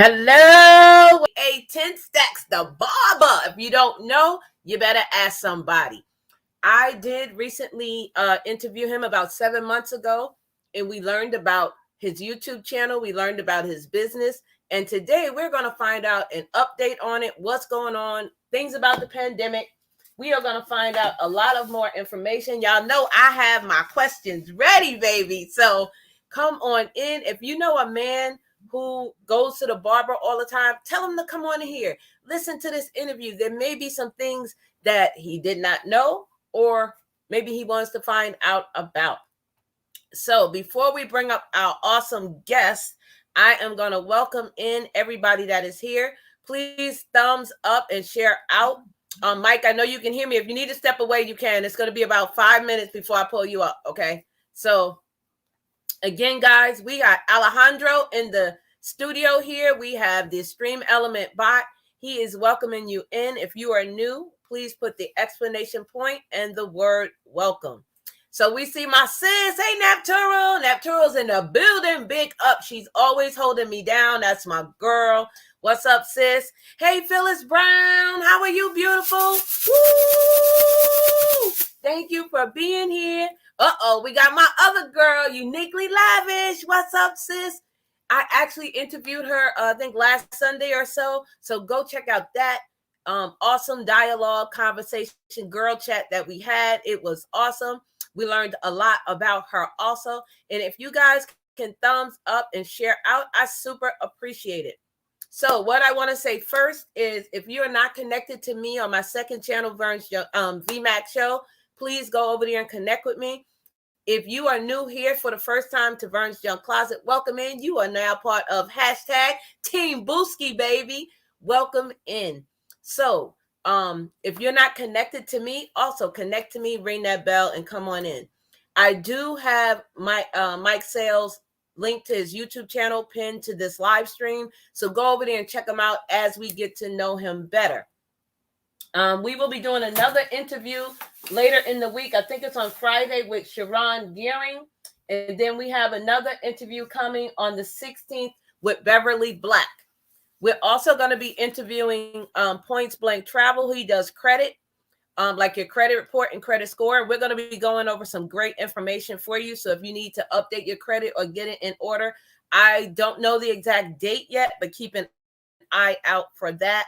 Hello, a 10 stacks the barber. If you don't know, you better ask somebody. I did recently interview him about 7 months ago, and we learned about his YouTube channel. We learned about his business. And today we're going to find out an update on it, what's going on, things about the pandemic. We are going to find out a lot of more information. Y'all know I have my questions ready, baby. So come on in. If you know a man who goes to the barber all the time, tell him to come on in here. Listen to this interview. There may be some things that he did not know, or maybe he wants to find out about. So before we bring up our awesome guest, I am going to welcome in everybody that is here. Please thumbs up and share out. Mike, I know you can hear me. If you need to step away, you can. It's going to be about 5 minutes before I pull you up, okay? So again, guys, we got Alejandro in the studio here. We have the Stream Element bot. He is welcoming you in. If you are new, please put the exclamation point and the word welcome. So we see my sis. Hey, Napturo. Napturo's in the building. Big up. She's always holding me down. That's my girl. What's up, sis? Hey, Phyllis Brown. How are you, beautiful? Woo! Thank you for being here. Uh-oh, we got my other girl, Uniquely Lavish. What's up, sis? I actually interviewed her, I think last Sunday or so. So go check out that awesome dialogue, conversation, girl chat that we had. It was awesome. We learned a lot about her also. And if you guys can thumbs up and share out, I super appreciate it. So what I want to say first is, if you are not connected to me on my second channel, Vernes VMAX Show, please go over there and connect with me. If you are new here for the first time to Vernes Junk Closet, welcome in. You are now part of hashtag Team Booski, baby. Welcome in. So if you're not connected to me, also connect to me, ring that bell, and come on in. I do have my Mike Sales link to his YouTube channel pinned to this live stream. So go over there and check him out as we get to know him better. We will be doing another interview later in the week. I think it's on Friday with Sharon Gearing. And then we have another interview coming on the 16th with Beverly Black. We're also going to be interviewing Points Blank Travel, who he does credit, like your credit report and credit score. We're going to be going over some great information for you. So if you need to update your credit or get it in order, I don't know the exact date yet, but keep an eye out for that.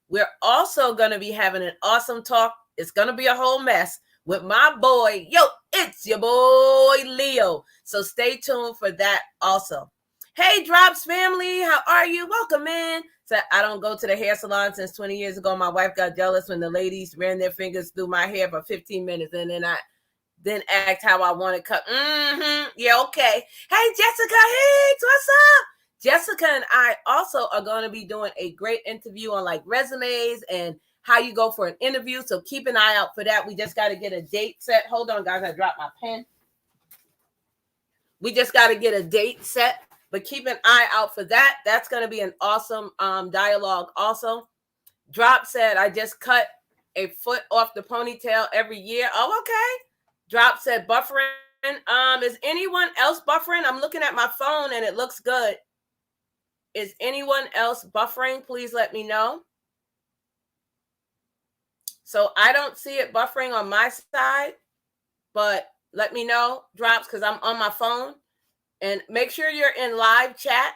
We're also going to be having an awesome talk. It's going to be a whole mess with my boy. Yo, it's your boy, Leo. So stay tuned for that also. Hey, Drops family. How are you? Welcome in. So I don't go to the hair salon since 20 years ago. My wife got jealous when the ladies ran their fingers through my hair for 15 minutes. And then I asked how I want it cut. Yeah, okay. Hey, Jessica Hicks. What's up? Jessica and I also are going to be doing a great interview on like resumes and how you go for an interview. So keep an eye out for that. We just got to get a date set. Hold on, guys. I dropped my pen. We just got to get a date set, but keep an eye out for that. That's going to be an awesome dialogue also. Drop said, I just cut a foot off the ponytail every year. Oh, okay. Drop said, buffering. Is anyone else buffering? I'm looking at my phone and it looks good. Is anyone else buffering? Please let me know. So I don't see it buffering on my side, but let me know, Drops, because I'm on my phone. And make sure you're in live chat.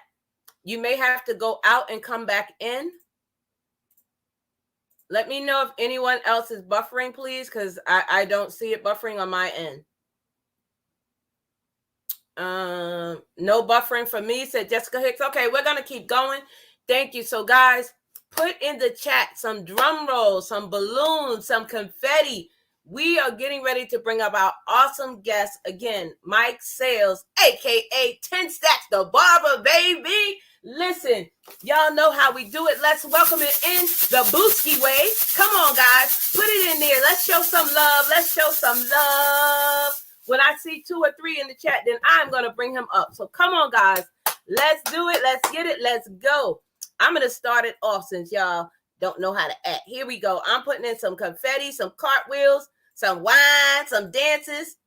You may have to go out and come back in. Let me know if anyone else is buffering, please, because I don't see it buffering on my end. No buffering for me, said Jessica Hicks. Okay, we're gonna keep going. Thank you. So guys, put in the chat some drum rolls, some balloons, some confetti. We are getting ready to bring up our awesome guest again, Mike Sales, aka 10 Stacks the Barber, baby. Listen, y'all know how we do it. Let's welcome it in the Booski way. Come on, guys, put it in there. Let's show some love. Let's show some love. When I see 2 or 3 in the chat, then I'm going to bring him up. So come on, guys. Let's do it. Let's get it. Let's go. I'm going to start it off since y'all don't know how to act. Here we go. I'm putting in some confetti, some cartwheels, some wine, some dances.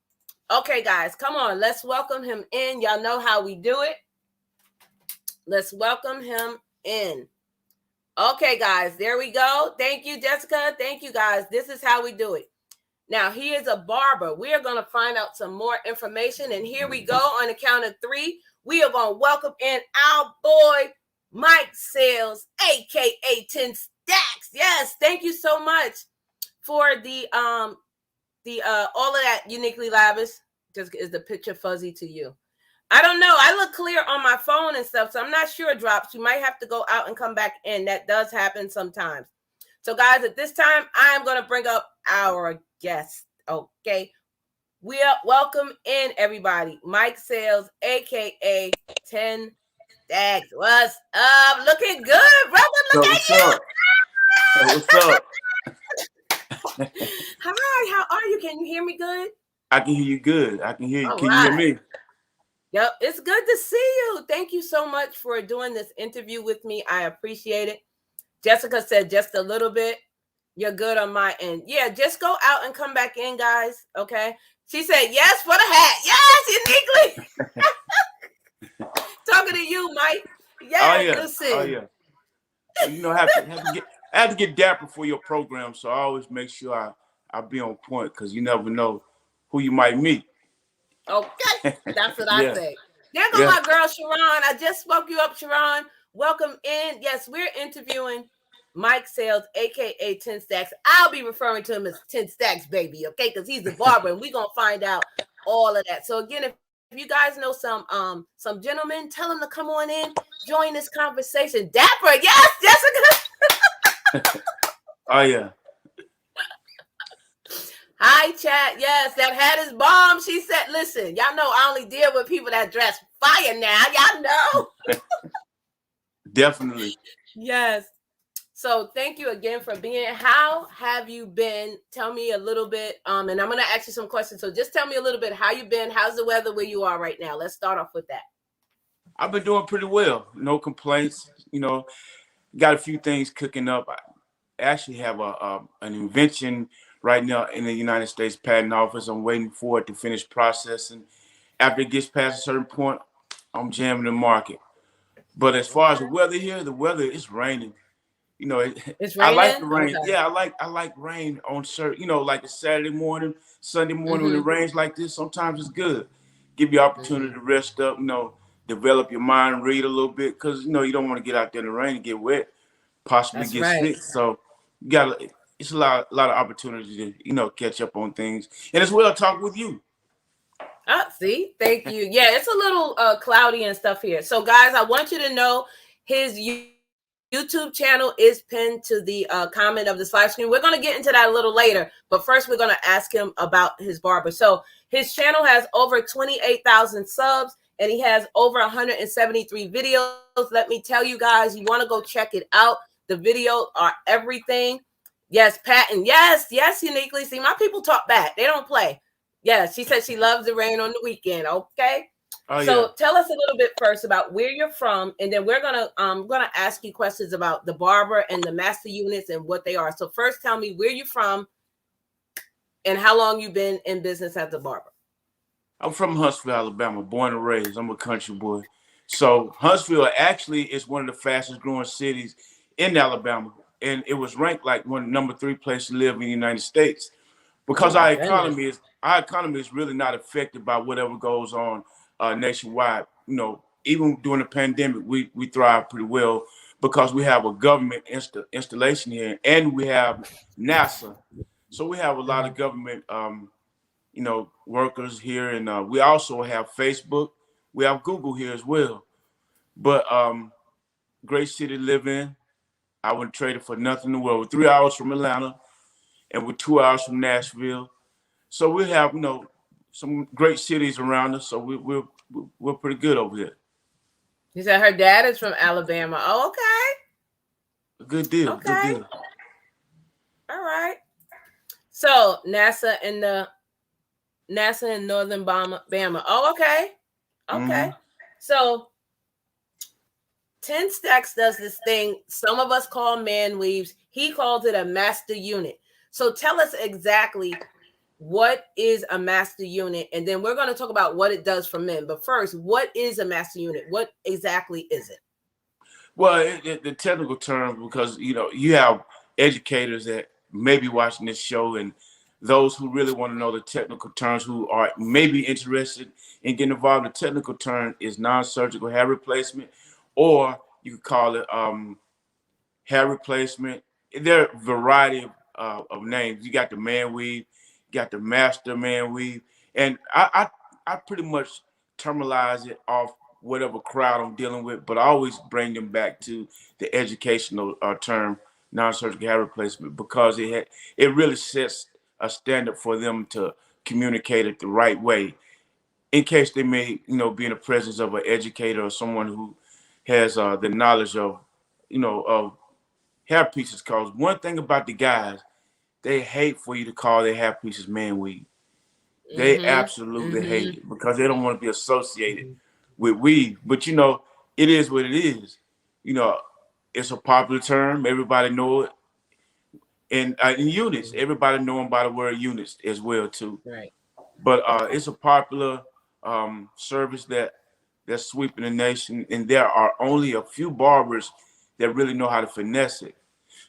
Okay, guys, come on. Let's welcome him in. Y'all know how we do it. Let's welcome him in. Okay, guys, there we go. Thank you, Jessica. Thank you, guys. This is how we do it. Now, he is a barber. We are going to find out some more information. And here we go. On the count of 3, we are going to welcome in our boy, Mike Sales, a.k.a. 10 Stacks. Yes, thank you so much for the all of that uniquely lavish. Just is the picture fuzzy to you? I don't know. I look clear on my phone and stuff, so I'm not sure, Drops. You might have to go out and come back in. That does happen sometimes. So, guys, at this time, I'm going to bring up our guest, okay? We are welcome in, everybody. Mike Sales, a.k.a. 10 Stacks. What's up? Looking good, brother. Look at you. What's up? Hi, how are you? Can you hear me good? I can hear you good. I can hear you. All Can right. you hear me? Yep, it's good to see you. Thank you so much for doing this interview with me. I appreciate it. Jessica said just a little bit. You're good on my end. Yeah, just go out and come back in, guys. Okay. She said yes for the hat. Yes, uniquely. Talking to you, Mike. Yes, listen. Oh yeah. You know, I have to get dapper for your program, so I always make sure I be on point because you never know who you might meet. Okay, that's what I say. There go my girl Sharon. I just spoke you up, Sharon. Welcome in. Yes, we're interviewing Mike Sales, aka 10 Stacks. I'll be referring to him as 10 Stacks, baby, okay? Because he's the barber, and we're gonna find out all of that. So again, if you guys know some gentlemen, tell them to come on in, join this conversation. Dapper, yes, Jessica. Oh yeah. Hi, chat. Yes, that hat is bomb. She said, listen, y'all know I only deal with people that dress fire now. Y'all know. Definitely. Yes. So thank you again for being here. How have you been? Tell me a little bit. And I'm going to ask you some questions. So just tell me a little bit how you've been. How's the weather where you are right now? Let's start off with that. I've been doing pretty well. No complaints. You know, got a few things cooking up. I actually have an invention right now in the United States Patent Office. I'm waiting for it to finish processing. After it gets past a certain point, I'm jamming the market. But as far as the weather here, the weather is raining. You know, it's raining? I like the rain. Okay. Yeah, I like rain on certain, you know, like a Saturday morning, Sunday morning when it rains like this. Sometimes it's good. Give you opportunity to rest up, you know, develop your mind, read a little bit, because you know you don't want to get out there in the rain and get wet, possibly get sick. So you got it's a lot of opportunity to, you know, catch up on things, and as well talk with you. See, thank you. Yeah, it's a little cloudy and stuff here. So guys, I want you to know his YouTube channel is pinned to the comment of this live stream. We're going to get into that a little later, but first we're going to ask him about his barber. So his channel has over 28,000 subs and he has over 173 videos. Let me tell you guys, you want to go check it out. The videos are everything. Yes, patent. Yes, uniquely. See, my people talk back. They don't play. Yeah, she said she loves the rain on the weekend. Okay. Oh, so tell us a little bit first about where you're from, and then we're gonna ask you questions about the barber and the master units and what they are. So first, tell me where you're from and how long you've been in business as a barber. I'm from Huntsville, Alabama, born and raised. I'm a country boy. So Huntsville actually is one of the fastest growing cities in Alabama, and it was ranked like one of the number 3 places to live in the United States because our economy is really not affected by whatever goes on nationwide. You know, even during the pandemic, we thrive pretty well because we have a government installation here, and we have NASA. So we have a lot of government, you know, workers here, and we also have Facebook. We have Google here as well. But great city to live in. I wouldn't trade it for nothing in the world. We're 3 hours from Atlanta, and we're 2 hours from Nashville. So we have, you know, some great cities around us. So we're pretty good over here. You said her dad is from Alabama. Oh, okay. Good deal. Okay. Good deal. All right. So NASA in Northern Bama. Oh, okay. Okay. So 10 Stacks does this thing some of us call man weaves. He calls it a master unit. So tell us exactly what is a master unit, and then we're going to talk about what it does for men. But first, what is a master unit? What exactly is it? Well, the technical term, because you have educators that may be watching this show, and those who really want to know the technical terms, who are maybe interested in getting involved. The technical term is non-surgical hair replacement, or you could call it hair replacement. There are a variety of names. You got the man weave, you got the master man weave, and I pretty much terminalize it off whatever crowd I'm dealing with, but I always bring them back to the educational term non-surgical hair replacement, because it really sets a standard for them to communicate it the right way, in case they may be in the presence of an educator or someone who has the knowledge of hair pieces. Cause one thing about the guys, they hate for you to call their hair pieces man weave. They absolutely hate it because they don't want to be associated with weave. But it is what it is. You know, it's a popular term. Everybody know it. And in units, everybody know them by the word units as well too. Right. But it's a popular service that's sweeping the nation, and there are only a few barbers that really know how to finesse it.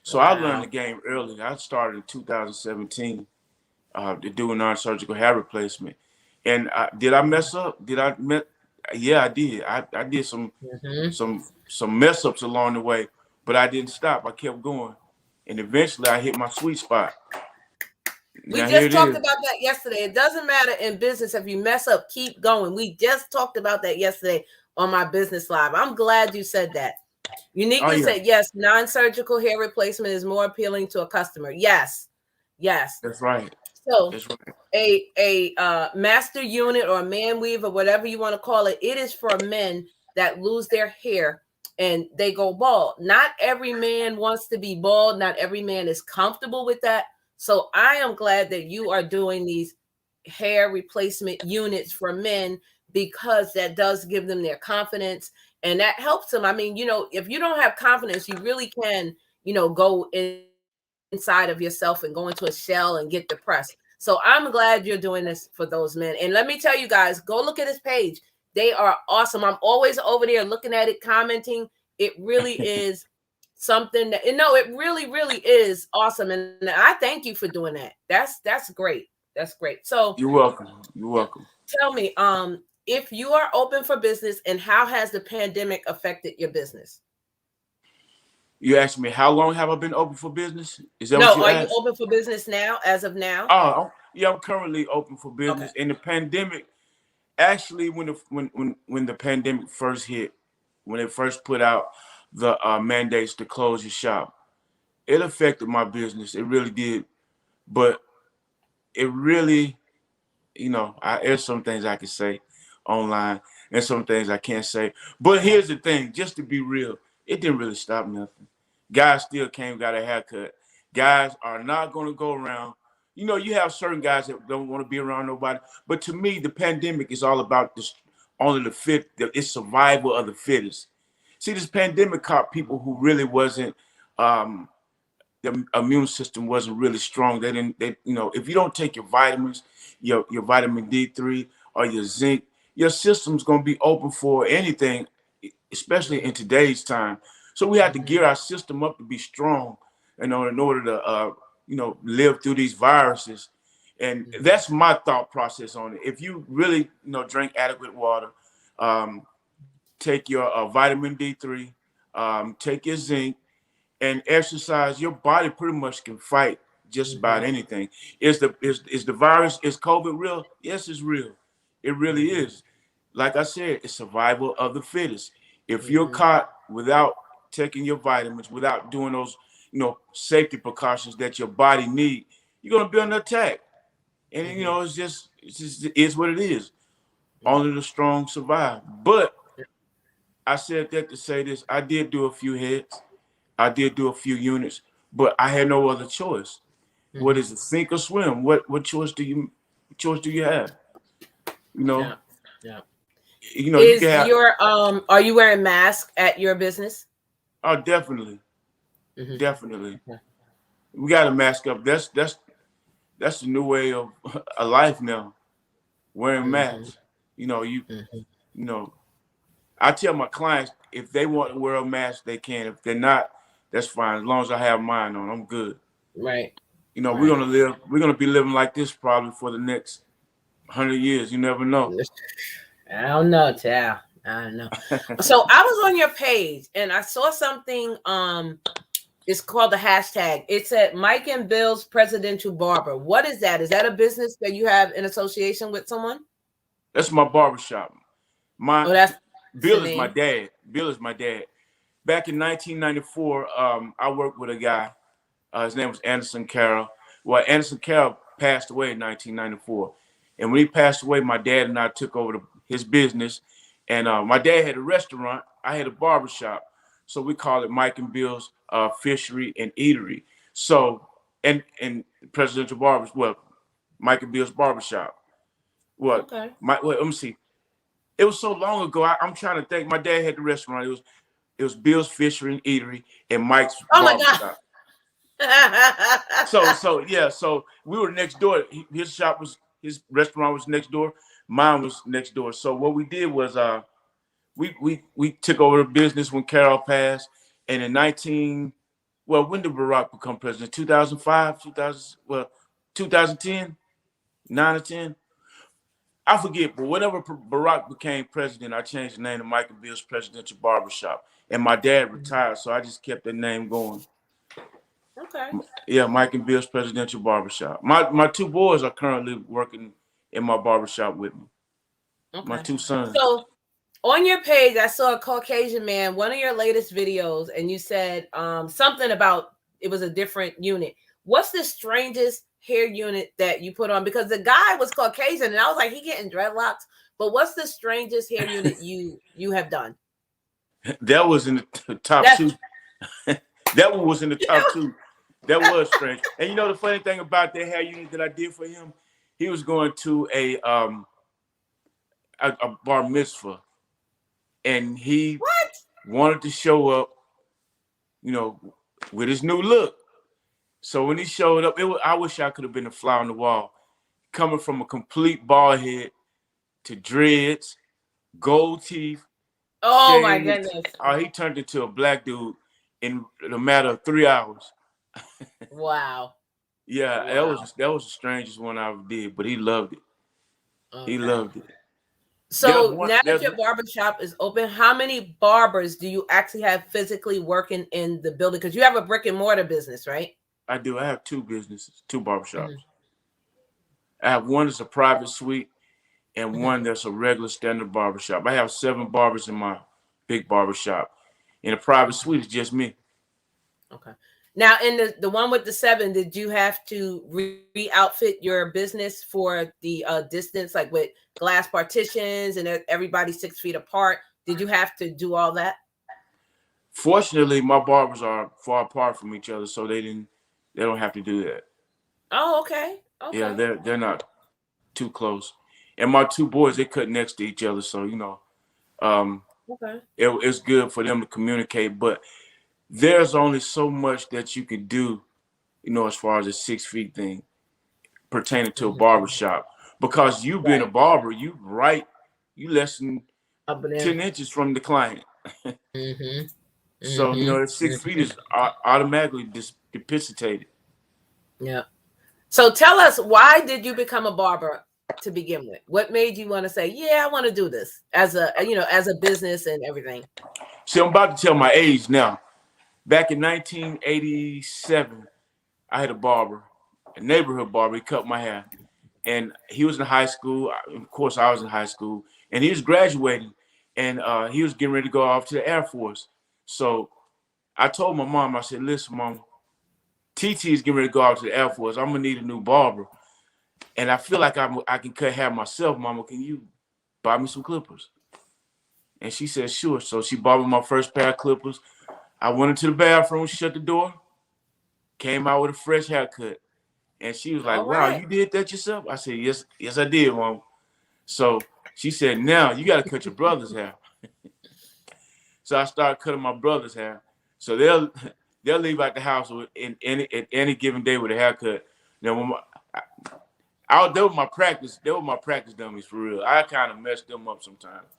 So I learned the Wow. game early. I started in 2017 to do a non-surgical hair replacement. And did I mess up? Yeah, I did. I did some mess ups along the way, but I didn't stop. I kept going, and eventually I hit my sweet spot. We Now here just it talked is. about that yesterday. It doesn't matter in business if you mess up, keep going. We just talked about that yesterday on my business live. I'm glad you said that. Oh Uniquely yeah, said, yes, non-surgical hair replacement is more appealing to a customer. Yes. Yes. that's right. So That's right. a master unit or a man weave or whatever you want to call it, it is for men that lose their hair and they go bald. Not every man wants to be bald. Not every man is comfortable with that. So I am glad that you are doing these hair replacement units for men, because that does give them their confidence and that helps them. I mean, if you don't have confidence, you really can, go inside of yourself and go into a shell and get depressed. So I'm glad you're doing this for those men. And let me tell you guys, go look at his page. They are awesome. I'm always over there looking at it, commenting. It really is something that, it really is awesome. And I thank you for doing that. That's great. That's great. So You're welcome. You're welcome. tell me, if you are open for business, and how has the pandemic affected your business? You asked me how long have I been open for business? Is that what No, you are you asked? open for business now, as of now? Yeah, I'm currently open for Okay. business. In the pandemic, actually, when the pandemic first hit, when they first put out the mandates to close your shop, it affected my business. It really did. But it really, there's some things I can say online and some things I can't say. But here's the thing, just to be real, it didn't really stop nothing. Guys still came, got a haircut. Guys are not going to go around. You have certain guys that don't want to be around nobody. But to me, the pandemic is all about this, only the fit. It's survival of the fittest. See, this pandemic caught people who really wasn't. The immune system wasn't really strong. They didn't. If you don't take your vitamins, your vitamin D3 or your zinc, your system's gonna be open for anything, especially in today's time. So we have to gear our system up to be strong, in order to live through these viruses. And that's my thought process on it. If you really drink adequate water, um, take your vitamin D3, take your zinc, and exercise, your body pretty much can fight just about anything. Is the virus, is COVID real? Yes, it's real. It really is. Like I said, it's survival of the fittest. If you're caught without taking your vitamins, without doing those, safety precautions that your body need, you're gonna be under attack. And it's just it is what it is. Only the strong survive. But I said that to say this. I did do a few heads. I did do a few units, but I had no other choice. What is it? Sink or swim? What choice do you have? You know, Yeah. Yeah. you can Is have. your are you wearing masks at your business? Oh, definitely, Mm-hmm. definitely. We got to mask up. That's the new way of a life now. Wearing Mm-hmm. masks. You know, you know. I tell my clients if they want to wear a mask, they can. If they're not, that's fine. As long as I have mine on, I'm good. Right. You know, Right. we're gonna be living like this probably for the next 100 years. You never know. I don't know, child. I don't know. So I was on your page and I saw something. It's called the hashtag. It's at Mike and Bill's Presidential Barber. What is that? Is that a business that you have in association with someone? That's my barbershop. My Oh, that's the Bill is my name. dad. Bill is my dad. Back in 1994, I worked with a guy. His name was Anderson Carroll. Well, Anderson Carroll passed away in 1994. And when he passed away, my dad and I took over his business. And my dad had a restaurant. I had a barbershop. So we call it Mike and Bill's Fishery and Eatery. So, and Presidential Barbers, well, Mike and Bill's Barbershop. What? Okay. Let me see. It was so long ago. I'm trying to think. My dad had the restaurant. It was Bill's Fishery and Eatery and Mike's Oh my Barbershop. God. So we were next door. His restaurant was next door. Mine was next door. So what we did was we took over the business when Carroll passed, and when did Barack become president? 2005, 2010, 9 or 10. I forget, but whenever Barack became president, I changed the name to Mike and Bill's Presidential Barbershop. And my dad retired, so I just kept the name going. Okay. Yeah, Mike and Bill's Presidential Barbershop. My two boys are currently working in my barbershop with me. Okay. My two sons. So on your page, I saw a Caucasian man, one of your latest videos, and you said something about it was a different unit. What's the strangest hair unit that you put on? Because the guy was Caucasian, and I was like, he getting dreadlocks. But what's the strangest hair unit you have done? That was in the top two. That one was in the top two. That was strange. And you know the funny thing about that hair unit that I did for him, he was going to a bar mitzvah, and he wanted to show up, you know, with his new look. So when he showed up, I wish I could have been a fly on the wall, coming from a complete bald head to dreads, gold teeth. Oh my shades. goodness! He turned into a black dude in a matter of 3 hours. Wow. Yeah, wow. That was the strangest one I ever did, but he loved it. Okay. He loved it. So now that your barbershop is open, how many barbers do you actually have physically working in the building? Because you have a brick and mortar business, right? I do. I have two businesses, two barbershops. I have one that's a private suite and one that's a regular standard barbershop. I have 7 barbers in my big barbershop. In a private suite, it's just me. Okay. Now, in the one with the 7, did you have to re-outfit your business for the distance, like with glass partitions and everybody 6 feet apart? Did you have to do all that? Fortunately, my barbers are far apart from each other, so they don't have to do that. Oh, okay. Okay. Yeah, they're not too close. And my 2 boys, they cut next to each other, so okay. It's good for them to communicate, but there's only so much that you can do, as far as a 6 feet thing pertaining to a barbershop. Because you being a barber, you less than 10 inches from the client. So, the 6 feet is automatically depreciated. Yeah. So tell us, why did you become a barber to begin with? What made you want to say, yeah, I want to do this as a business and everything? See, I'm about to tell my age now. Back in 1987, I had a barber, a neighborhood barber. He cut my hair. And he was in high school. Of course, I was in high school. And he was graduating. And he was getting ready to go off to the Air Force. So I told my mom, I said, listen, Mom, TT is getting ready to go out to the Air Force. I'm going to need a new barber. And I feel like I can cut hair myself. Mama, can you buy me some clippers? And she said, sure. So she bought me my first pair of clippers. I went into the bathroom, shut the door, came out with a fresh haircut. And she was like, wow, you did that yourself? I said, yes, I did, Mom. So she said, now you got to cut your brother's hair. So I started cutting my brother's hair. So they'll leave out the house at any given day with a haircut. Now, they were my practice dummies for real. I kind of messed them up sometimes.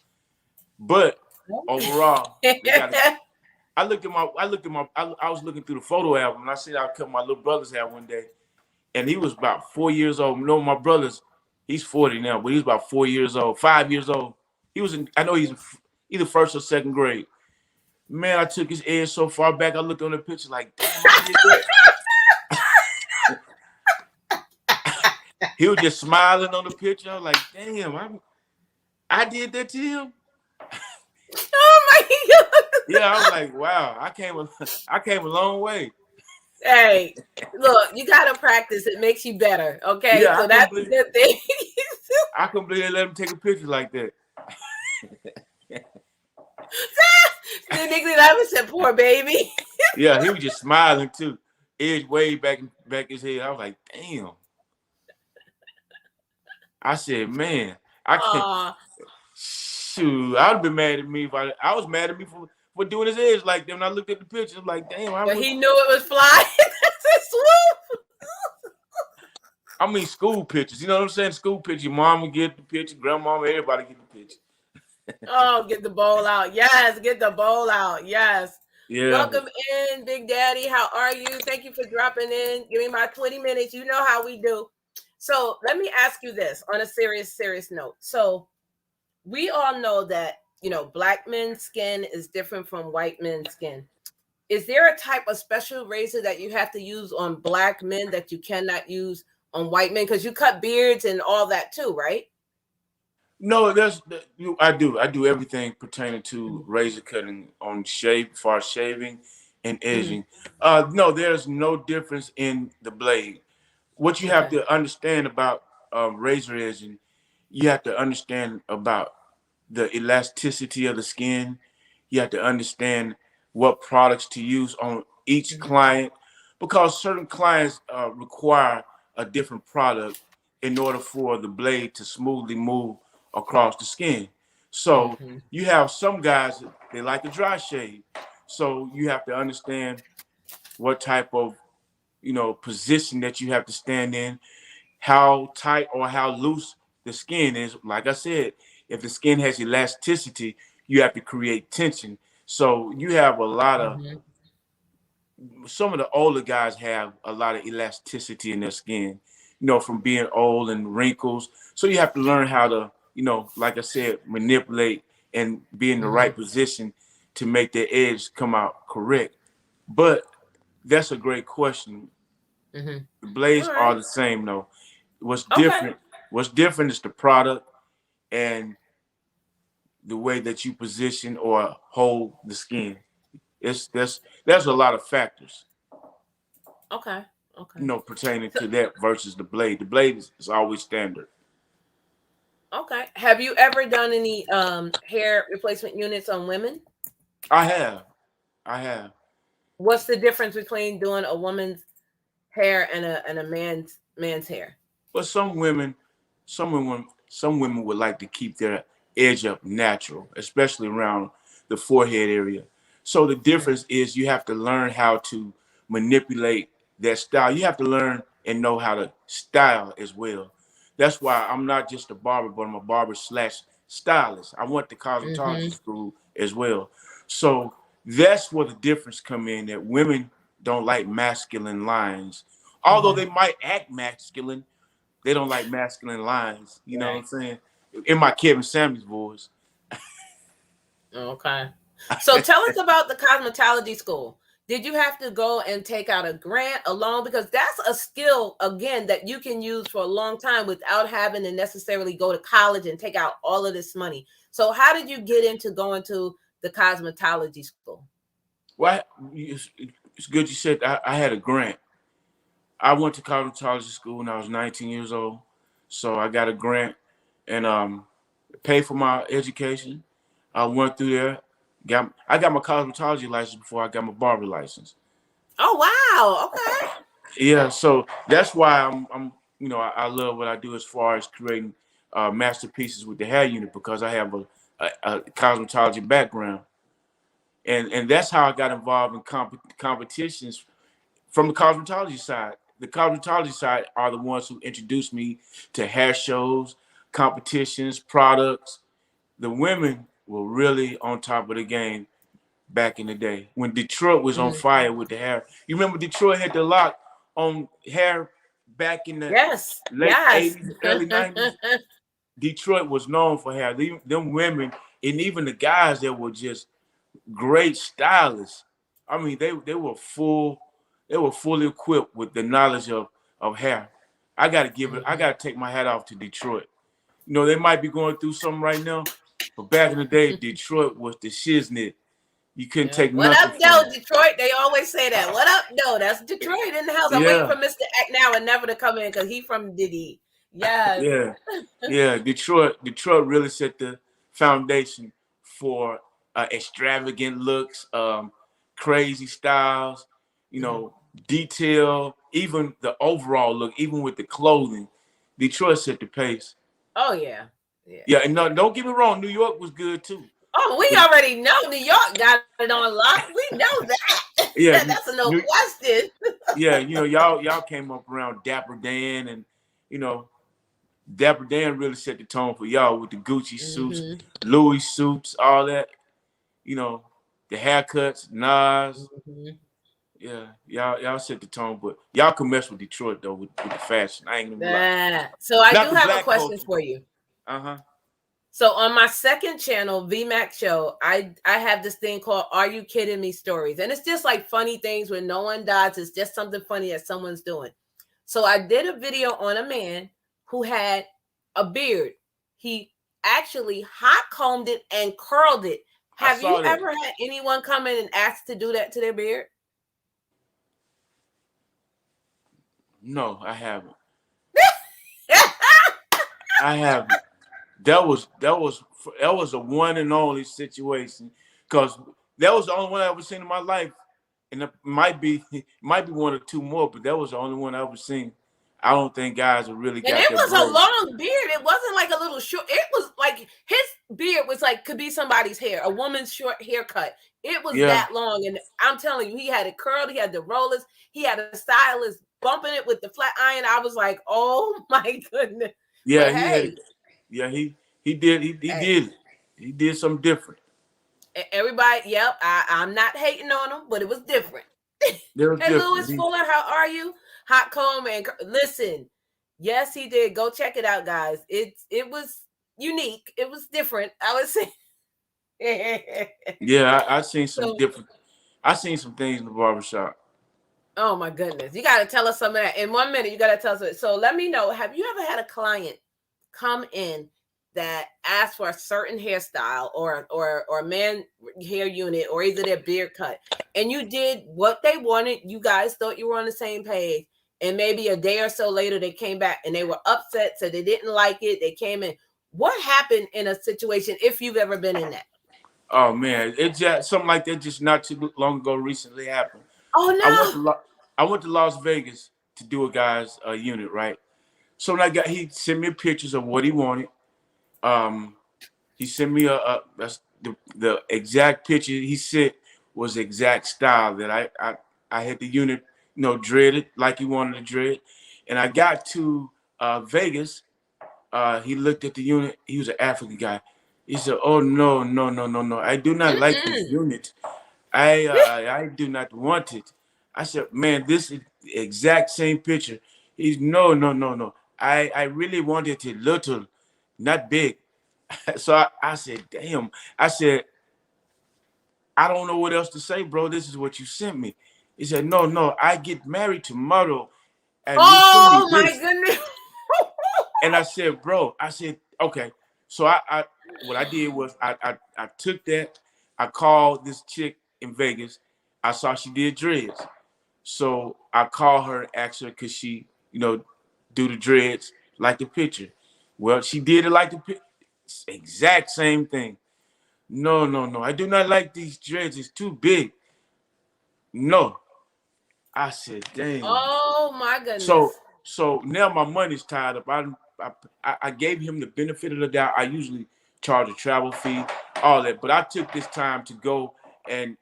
But overall. They got it. I was looking through the photo album and I seen I cut my little brother's hair one day, and he was about 4 years old. No, my brother's he's 40 now, but he's about 4 years old, 5 years old. He was in, I know he's in either first or second grade. Man, I took his edge so far back. I looked on the picture like, damn, I did that. He was just smiling on the picture. I was like, damn, I did that to him. Oh my God. Yeah, I was like, wow, I came a long way. Hey, look, you gotta practice. It makes you better. Okay, Yeah, so that's a good thing. I couldn't believe they let him take a picture like that. Nickly Levin said, "Poor baby." Yeah, he was just smiling too. Edge way back his head. I was like, damn. I said, man, I can't. Shoot, I would have been mad at me if I was mad at me for doing his edge like that. When I looked at the picture, I'm like, damn. But he knew it was flying. That's a swoop. I mean, school pictures. You know what I'm saying? School picture. Your mom would get the picture. Grandmama, everybody get the picture. Oh, get the bowl out. Yes, get the bowl out. Yes. Yeah. Welcome in, Big Daddy. How are you? Thank you for dropping in. Give me my 20 minutes. You know how we do. So let me ask you this on a serious note. So we all know that, black men's skin is different from white men's skin. Is there a type of special razor that you have to use on black men that you cannot use on white men? Because you cut beards and all that too, right? No, I do everything pertaining to razor cutting on far as shaving and edging. No, there's no difference in the blade. What you have to understand about razor edging, you have to understand about the elasticity of the skin. You have to understand what products to use on each client, because certain clients require a different product in order for the blade to smoothly move across the skin. So you have some guys, they like a dry shave. So you have to understand what type of, position that you have to stand in, how tight or how loose the skin is. Like I said, if the skin has elasticity, you have to create tension. So you have a lot of, some of the older guys have a lot of elasticity in their skin, from being old and wrinkles. So you have to learn how to, like I said, manipulate and be in the right position to make the edge come out correct. But that's a great question. The blades are the same though. What's different is the product and the way that you position or hold the skin. There's a lot of factors. Okay. Pertaining to that versus the blade. The blade is always standard. Okay. Have you ever done any hair replacement units on women? I have. What's the difference between doing a woman's hair and a man's hair? Well, some women would like to keep their edge up natural, especially around the forehead area. So the difference is you have to learn how to manipulate that style. You have to learn and know how to style as well. That's why I'm not just a barber, but I'm a barber / stylist. I went to cosmetology school as well. So that's where the difference come in, that women don't like masculine lines. Although they might act masculine, they don't like masculine lines. You know what I'm saying? In my Kevin Samuels voice. Okay. So tell us about the cosmetology school. Did you have to go and take out a grant, a loan? Because that's a skill, again, that you can use for a long time without having to necessarily go to college and take out all of this money. So how did you get into going to the cosmetology school? Well, it's good you said I had a grant. I went to cosmetology school when I was 19 years old. So I got a grant and paid for my education. I went through there. I got my cosmetology license before I got my barber license. Oh wow! Okay. Yeah, so that's why I'm I love what I do as far as creating masterpieces with the hair unit, because I have a cosmetology background, and that's how I got involved in competitions from the cosmetology side. The cosmetology side are the ones who introduced me to hair shows, competitions, products. The women were really on top of the game back in the day when Detroit was on fire with the hair. You remember Detroit had the lock on hair back in the Yes, late yes. 80s, early 90s? Detroit was known for hair. Them women and even the guys that were just great stylists. I mean, they were fully equipped with the knowledge of hair. I gotta give it, I gotta take my hat off to Detroit. You know, they might be going through something right now, but back in the day, Detroit was the shiznit. You couldn't Yeah. take What nothing up, from though, it. Detroit? They always say that. What up, though? That's Detroit in the house. I'm waiting Yeah, for Mr. Act now and never to come in because he from Diddy. Yes. yeah, yeah. Detroit really set the foundation for extravagant looks, crazy styles, you know, detail, even the overall look, even with the clothing. Detroit set the pace. Oh yeah. Yeah. Yeah, and no, don't get me wrong, New York was good too. Oh, we But already know New York got it on lock. We know that. yeah, That's a no New, question. yeah, you know, y'all came up around Dapper Dan, and you know, Dapper Dan really set the tone for y'all with the Gucci suits, Louis suits, all that. You know, the haircuts, Nas. Yeah, y'all set the tone, but y'all can mess with Detroit though with the fashion. I ain't gonna lie. So I Not do the have a black question culture. for you. Uh-huh. So on my second channel, VMAX Show, I have this thing called "Are You Kidding Me" stories, and it's just like funny things when no one dies. It's just something funny that someone's doing. So I did a video on a man who had a beard. He actually hot combed it and curled it. I Have you saw that. ever had anyone come in and ask to do that to their beard? No, I haven't. I haven't. That was a one and only situation because that was the only one I ever seen in my life, and it might be one or two more, but that was the only one I ever seen. I don't think guys have really And got it that was a brave. long beard. It wasn't like a little short. It was like his beard was like could be somebody's hair, a woman's short haircut. It was Yeah, that long, and I'm telling you, he had it curled. He had the rollers. He had a stylist bumping it with the flat iron. I was like, oh my goodness. yeah, But he had it. hey, Yeah, he did did it. He did something different. everybody, yep, I'm not hating on him, but it was different. It was Hey, Lewis different. Fuller, how are you? Hot comb and listen. Yes, he did. Go check it out, guys. It was unique. It was different. I would say. Yeah, I seen some So, different. I seen some things in the barbershop. oh my goodness, you got to tell us some of that in 1 minute. You got to tell us. So let me know. Have you ever had a client come in that asked for a certain hairstyle or man hair unit or either their beard cut, and you did what they wanted? You guys thought you were on the same page, and maybe a day or so later they came back and they were upset, so they didn't like it. They came in. What happened in a situation if you've ever been in that? Oh man, it just something like that just not too long ago recently happened. Oh I went no. to I went to Las Vegas to do a guy's unit, right? So when he sent me pictures of what he wanted. Um, he sent me that's the exact picture he sent was the exact style that I had the unit, you know, dreaded like he wanted to dread. And I got to Vegas. He looked at the unit. He was an African guy. He said, "Oh no, no, no, no, no! I do not like this Mm-mm. unit. I do not want it." I said, "Man, this is the exact same picture." He's no, no, no, no. I really wanted it little, not big. So I said, "Damn!" I said, "I don't know what else to say, bro. This is what you sent me." He said, "No, no. I get married tomorrow, and you send me Oh my this." goodness. And I said, "Bro," I said, "Okay." So I what I did was I took that. I called this chick in Vegas. I saw she did dreads. So I called her and asked her could she, you know, do the dreads like the picture. Well, she did it like the exact same thing. No, no, no. I do not like these dreads. It's too big. No. I said, damn. Oh my So goodness. so now my money's tied up. I gave him the benefit of the doubt. I usually charge a travel fee, all that, but I took this time to go and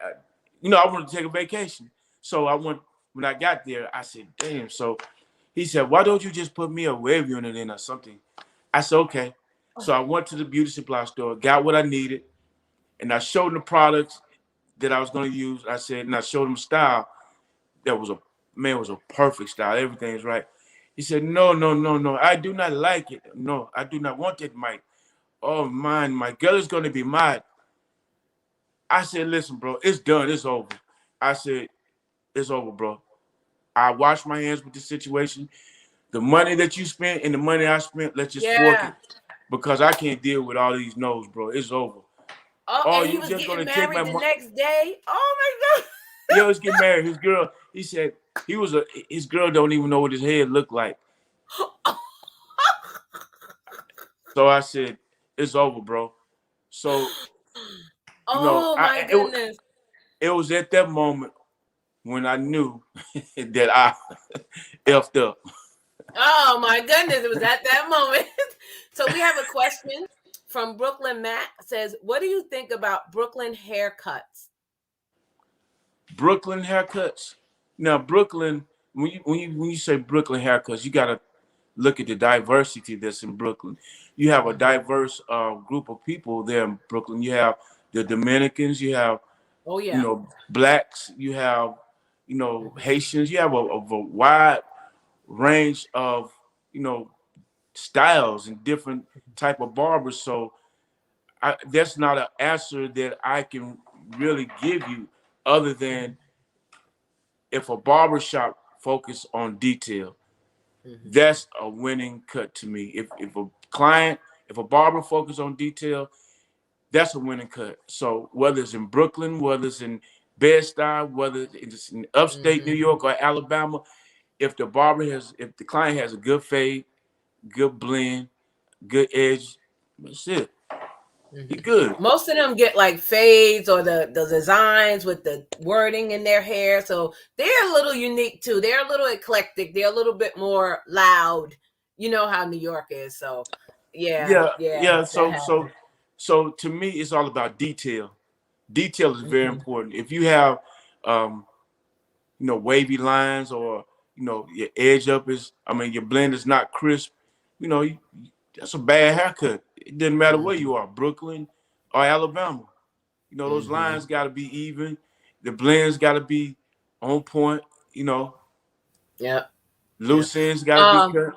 you know I wanted to take a vacation. So I went when I got there. I said, damn. So he said, why don't you just put me a wave unit in or something? I said, okay. So I went to the beauty supply store, got what I needed. And I showed him the products that I was going to use. I said, and I showed him style that was a man was a perfect style. Everything's right. He said, no, no, no, no. I do not like it. No, I do not want that mic. Oh, mine, my girl is going to be mine. I said, listen, bro, it's done. It's over. I said, it's over, bro. I washed my hands with the situation. The money that you spent and the money I spent, let's just fork Yeah. it because I can't deal with all these no's, bro. It's over. Oh, Oh, and he you was just getting gonna take my married the money? next day. Oh my God. Yeah, let's get married. His girl, he said his girl don't even know what his head looked like. So I said, it's over, bro. So Oh my goodness. it was at that moment when I knew that I effed up. Oh my goodness. It was at that moment. So we have a question from Brooklyn Matt says, what do you think about Brooklyn haircuts? Brooklyn haircuts. Now Brooklyn, when you say Brooklyn haircuts, you gotta look at the diversity that's in Brooklyn. You have a diverse group of people there in Brooklyn. You have the Dominicans, you have Oh yeah. blacks, you have Haitians. You have a wide range of styles and different type of barbers. So that's not an answer that I can really give you, other than if a barber shop focus on detail, that's a winning cut to me. If a barber focus on detail, that's a winning cut. So whether it's in Brooklyn, whether it's in Bed-Stuy, whether it's in upstate New York or Alabama, if the client has a good fade, good blend, good edge, that's it. He good. Most of them get like fades or the designs with the wording in their hair. So they're a little unique too. They're a little eclectic. They're a little bit more loud. You know how New York is. So yeah, Yeah, yeah, yeah. that So to me, it's all about detail. Detail is very happens. important. If you have um, wavy lines, or your edge up is, your blend is not crisp, that's a bad haircut. It doesn't matter where you are, Brooklyn or Alabama. Those lines got to be even. The blends got to be on point. Yep. Yeah. Loose ends got to be Um, cut.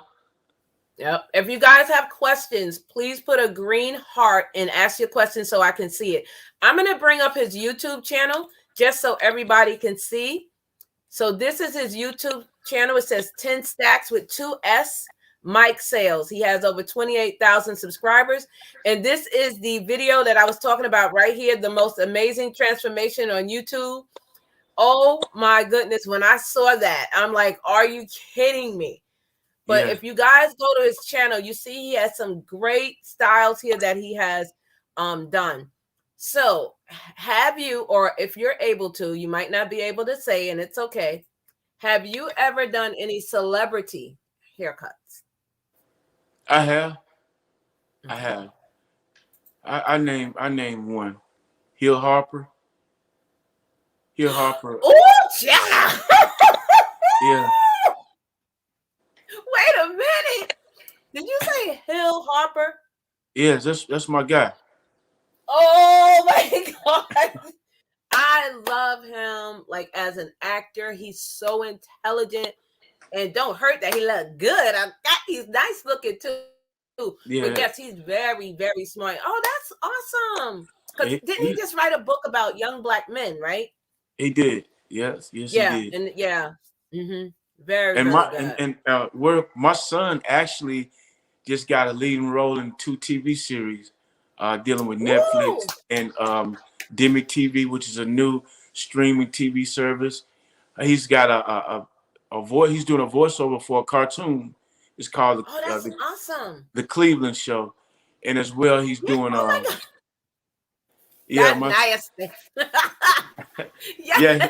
yep. If you guys have questions, please put a green heart and ask your question so I can see it. I'm gonna bring up his YouTube channel just so everybody can see. So this is his YouTube channel. It says 10 Stacks with 2S Mike Sales. He has over 28,000 subscribers. And this is the video that I was talking about right here, the most amazing transformation on YouTube. Oh my goodness. When I saw that, I'm like, are you kidding me? But Yeah. if you guys go to his channel, you see he has some great styles here that he has done. So have you, or if you're able to, you might not be able to say, and it's okay. Have you ever done any celebrity haircuts? I have. I Okay. have. I name one. Hill Harper. Hill Harper. Oh, yeah. Yeah. Wait a minute. Did you say Hill Harper? Yes, that's my guy. Oh my God. I love him like as an actor. He's so intelligent, and don't hurt that he look good. He's nice looking too. But Yeah. yes, he's very, very smart. Oh, that's awesome. Because He, didn't he he just write a book about young black men, right? he did. Yes, he Yeah, did. and yeah. Very, And very my good. where my son actually just got a leading role in 2 TV series, dealing with Ooh. Netflix and Demi TV, which is a new streaming TV service. He's got a voice. He's doing a voiceover for a cartoon. It's called Oh, that's awesome. the Cleveland Show, and as well he's Yeah. doing Oh my God. yeah That's my nice. Yes. yeah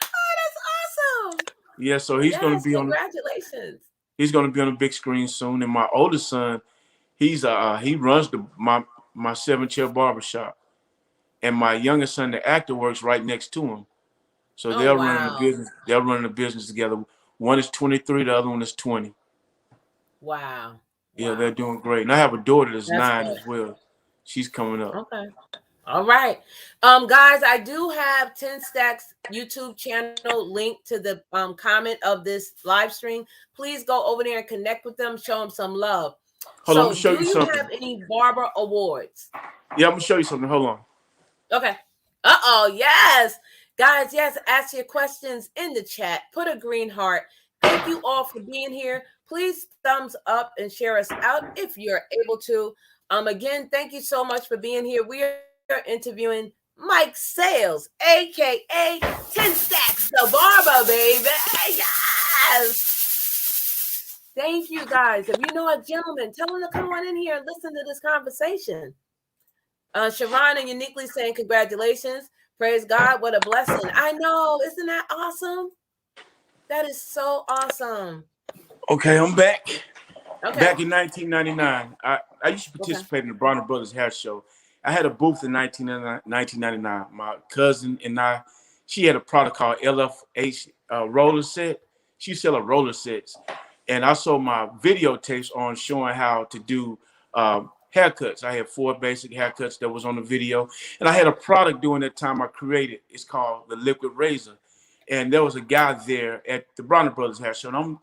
Oh, that's awesome. yeah. So Yes, congratulations. he's gonna be on the big screen soon. And my oldest son, he runs my 7 chair barbershop, and my youngest son, the actor, works right next to him. So Oh, they're running the wow. business. They're running the business together. One is 23, the other one is 20. Wow. Yeah, they're Wow. doing great. And I have a daughter that's That's 9 good. as well. She's coming up. Okay. All right. Guys, I do have 10 Stacks YouTube channel linked to the comment of this live stream. Please go over there and connect with them, show them some love. Hold on, I'm So, gonna show do you you something. have any Barber awards? Yeah, I'm gonna show you something. Hold on. Okay. Uh-oh, yes. Guys, yes, ask your questions in the chat. Put a green heart. Thank you all for being here. Please thumbs up and share us out if you're able to. Again, thank you so much for being here. We are interviewing Mike Sales, aka 10 Stacks the Barber, baby. Yes. Thank you guys. If you know a gentleman, tell him to come on in here and listen to this conversation. Sharon and Uniquely saying congratulations. Praise God. What a blessing. I know. Isn't that awesome? That is so awesome. Okay, I'm back. Okay. Back in 1999, I used to participate in the Bronner Brothers hair show. I had a booth in 1999. My cousin and I, she had a product called LFH roller set. She sell roller sets. And I sold my videotapes on showing how to do haircuts. I had 4 basic haircuts that was on the video. And I had a product during that time I created. It's called the Liquid Razor. And there was a guy there at the Bronner Brothers hair show. And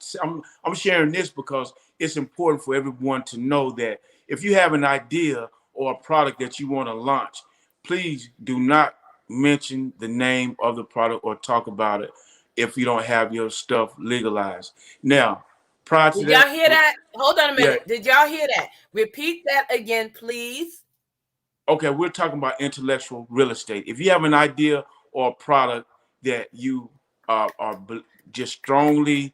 I'm sharing this because it's important for everyone to know that if you have an idea or a product that you want to launch, please do not mention the name of the product or talk about it if you don't have your stuff legalized. Now, prior to Did that, y'all hear that? Hold on a minute. yeah. Did y'all hear that? Repeat that again, please. Okay, we're talking about intellectual real estate. If you have an idea or a product that you are just strongly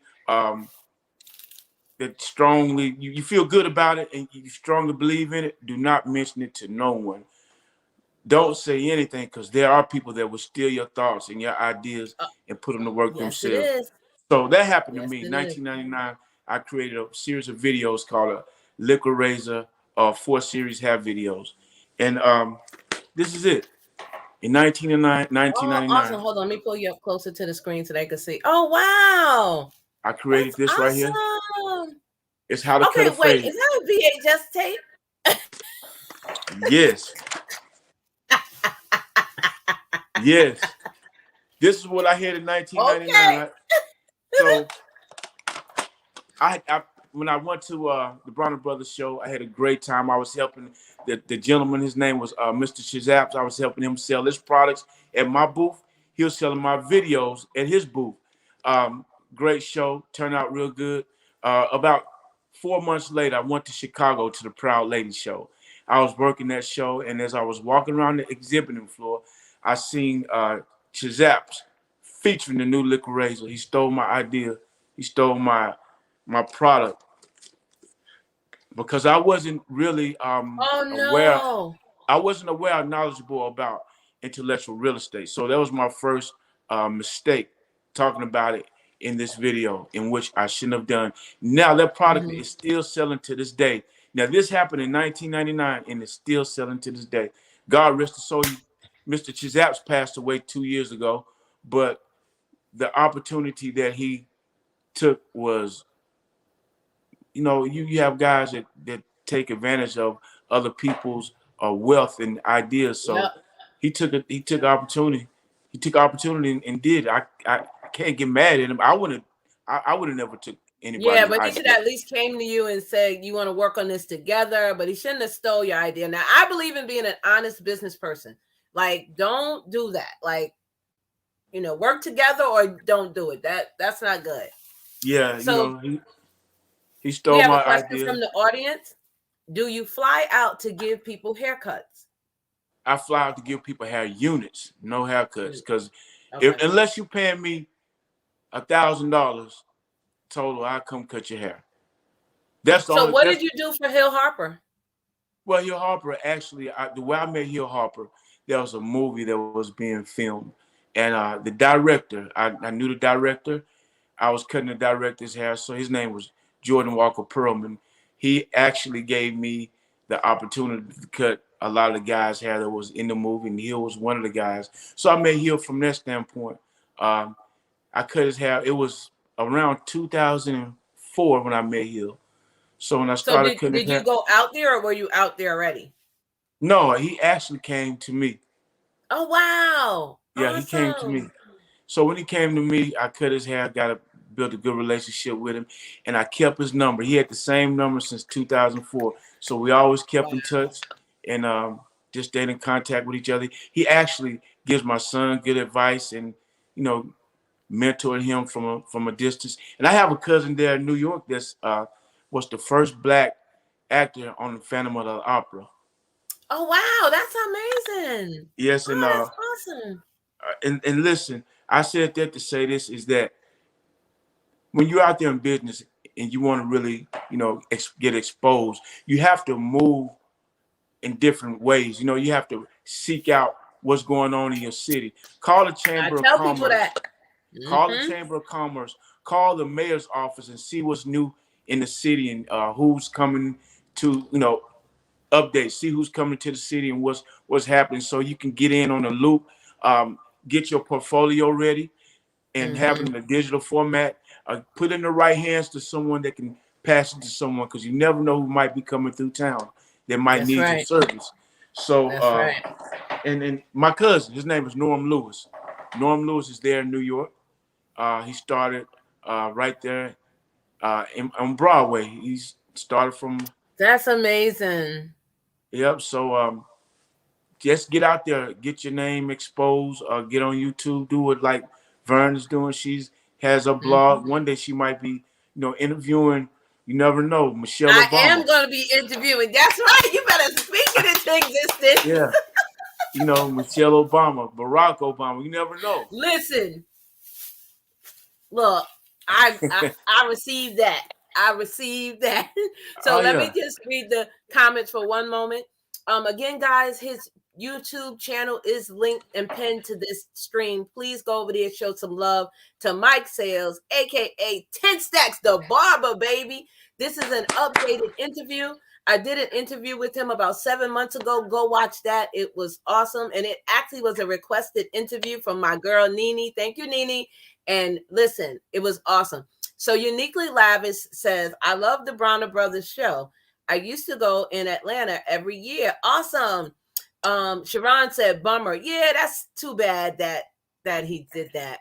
you feel good about it and you strongly believe in it, do not mention it to no one. Don't say anything because there are people that will steal your thoughts and your ideas and put them to work Yes, it themselves. is. So that happened to Yes, me. it In is. 1999, I created a series of videos called a Liquid Razor 4 series hair videos. And this is it. In Oh, awesome. 1999, Hold on. Let me pull you up closer to the screen so they can see. Oh, wow. I created That's this right here. awesome. It's how to cut Okay, a wait. fade. Is that a VHS tape? Yes. Yes. This is what I had in 1999. Okay. So I when I went to the Bronner Brothers show, I had a great time. I was helping the gentleman. His name was Mr. Shazaps. I was helping him sell his products at my booth. He was selling my videos at his booth. Great show. Turned out real good. About 4 months later, I went to Chicago to the Proud Lady show. I was working that show, and as I was walking around the exhibiting floor, I seen Shazaps featuring the new Liquid Razor. He stole my idea. He stole my product because I wasn't really Oh, aware. no. I wasn't aware or knowledgeable about intellectual real estate. So that was my first mistake talking about it in this video, in which I shouldn't have done. Now that product is still selling to this day. Now this happened in 1999 and it's still selling to this day. God rest his soul. Mr. Chizaps passed away 2 years ago, but the opportunity that he took was, you have guys that take advantage of other people's wealth and ideas. So Yep. he took opportunity. He took opportunity and did. I can't get mad at him. I would have never took Yeah, anybody's but he should idea. at least came to you and said, you want to work on this together, but he shouldn't have stole your idea. Now, I believe in being an honest business person. Like, don't do that. Like, work together or don't do it. That's not good. Yeah, So he we stole have a my question idea. from the audience. Do you fly out to give people haircuts? I fly out to give people hair units, no haircuts, because Okay. unless you paying me $1,000 total, I come cut your hair. That's the So only. what did you do for Hill Harper? Well, Hill Harper actually, the way I met Hill Harper, there was a movie that was being filmed, and the director, I knew the director. I was cutting the director's hair, so his name was Jordan Walker Perlman. He actually gave me the opportunity to cut a lot of the guys' hair that was in the movie, and Hill was one of the guys. So I met Hill from that standpoint. I cut his hair. It was around 2004 when I met Hill. So when I So started did, cutting his did you hair, go out there or were you out there already? No, he actually came to me. Oh wow. Yeah, he came to me. Awesome. So when he came to me, I cut his hair, got to build a good relationship with him, and I kept his number. He had the same number since 2004, so we always kept in touch and just stayed in contact with each other. He actually gives my son good advice and you know mentored him from a distance. And I have a cousin there in New York that's was the first black actor on the Phantom of the Opera. Oh wow, that's amazing. Yes, and Oh, that's awesome. and listen, I said that to say this is that when you're out there in business and you want to really, get exposed, you have to move in different ways. You have to seek out what's going on in your city. Call the I Chamber of tell people Commerce. that. Call the Mm-hmm. Chamber of Commerce. Call the mayor's office and see what's new in the city and who's coming to, updates. See who's coming to the city and what's happening, so you can get in on the loop. Get your portfolio ready and have it Mm-hmm. in a digital format. Put in the right hands to someone that can pass it to someone, because you never know who might be coming through town that might That's need your right. service. So, That's right. and my cousin, his name is Norm Lewis. Norm Lewis is there in New York. He started right there on Broadway. He's started from, That's amazing. yep. So just get out there, get your name exposed, get on YouTube, do it like Vern is doing. She's has a Mhm. blog. One day she might be, interviewing. You never know, Michelle I am Obama. going to be interviewing. That's right. You better speak it into existence. Yeah, Michelle Obama, Barack Obama. You never know. Listen, look, I received that. I received that. So Oh let me yeah, just read the comments for one moment. Again, guys, his YouTube channel is linked and pinned to this stream. Please go over there, show some love to Mike Sales, aka 10 Stacks the Barber, baby. This is an updated interview. I did an interview with him about 7 months ago. Go watch that. It was awesome. And it actually was a requested interview from my girl, Nene. Thank you, Nene. And listen, it was awesome. So Uniquely Lavish says, I love the Bronner Brothers show. I used to go in Atlanta every year. Awesome. Sharon said, bummer. Yeah, that's too bad that he did that.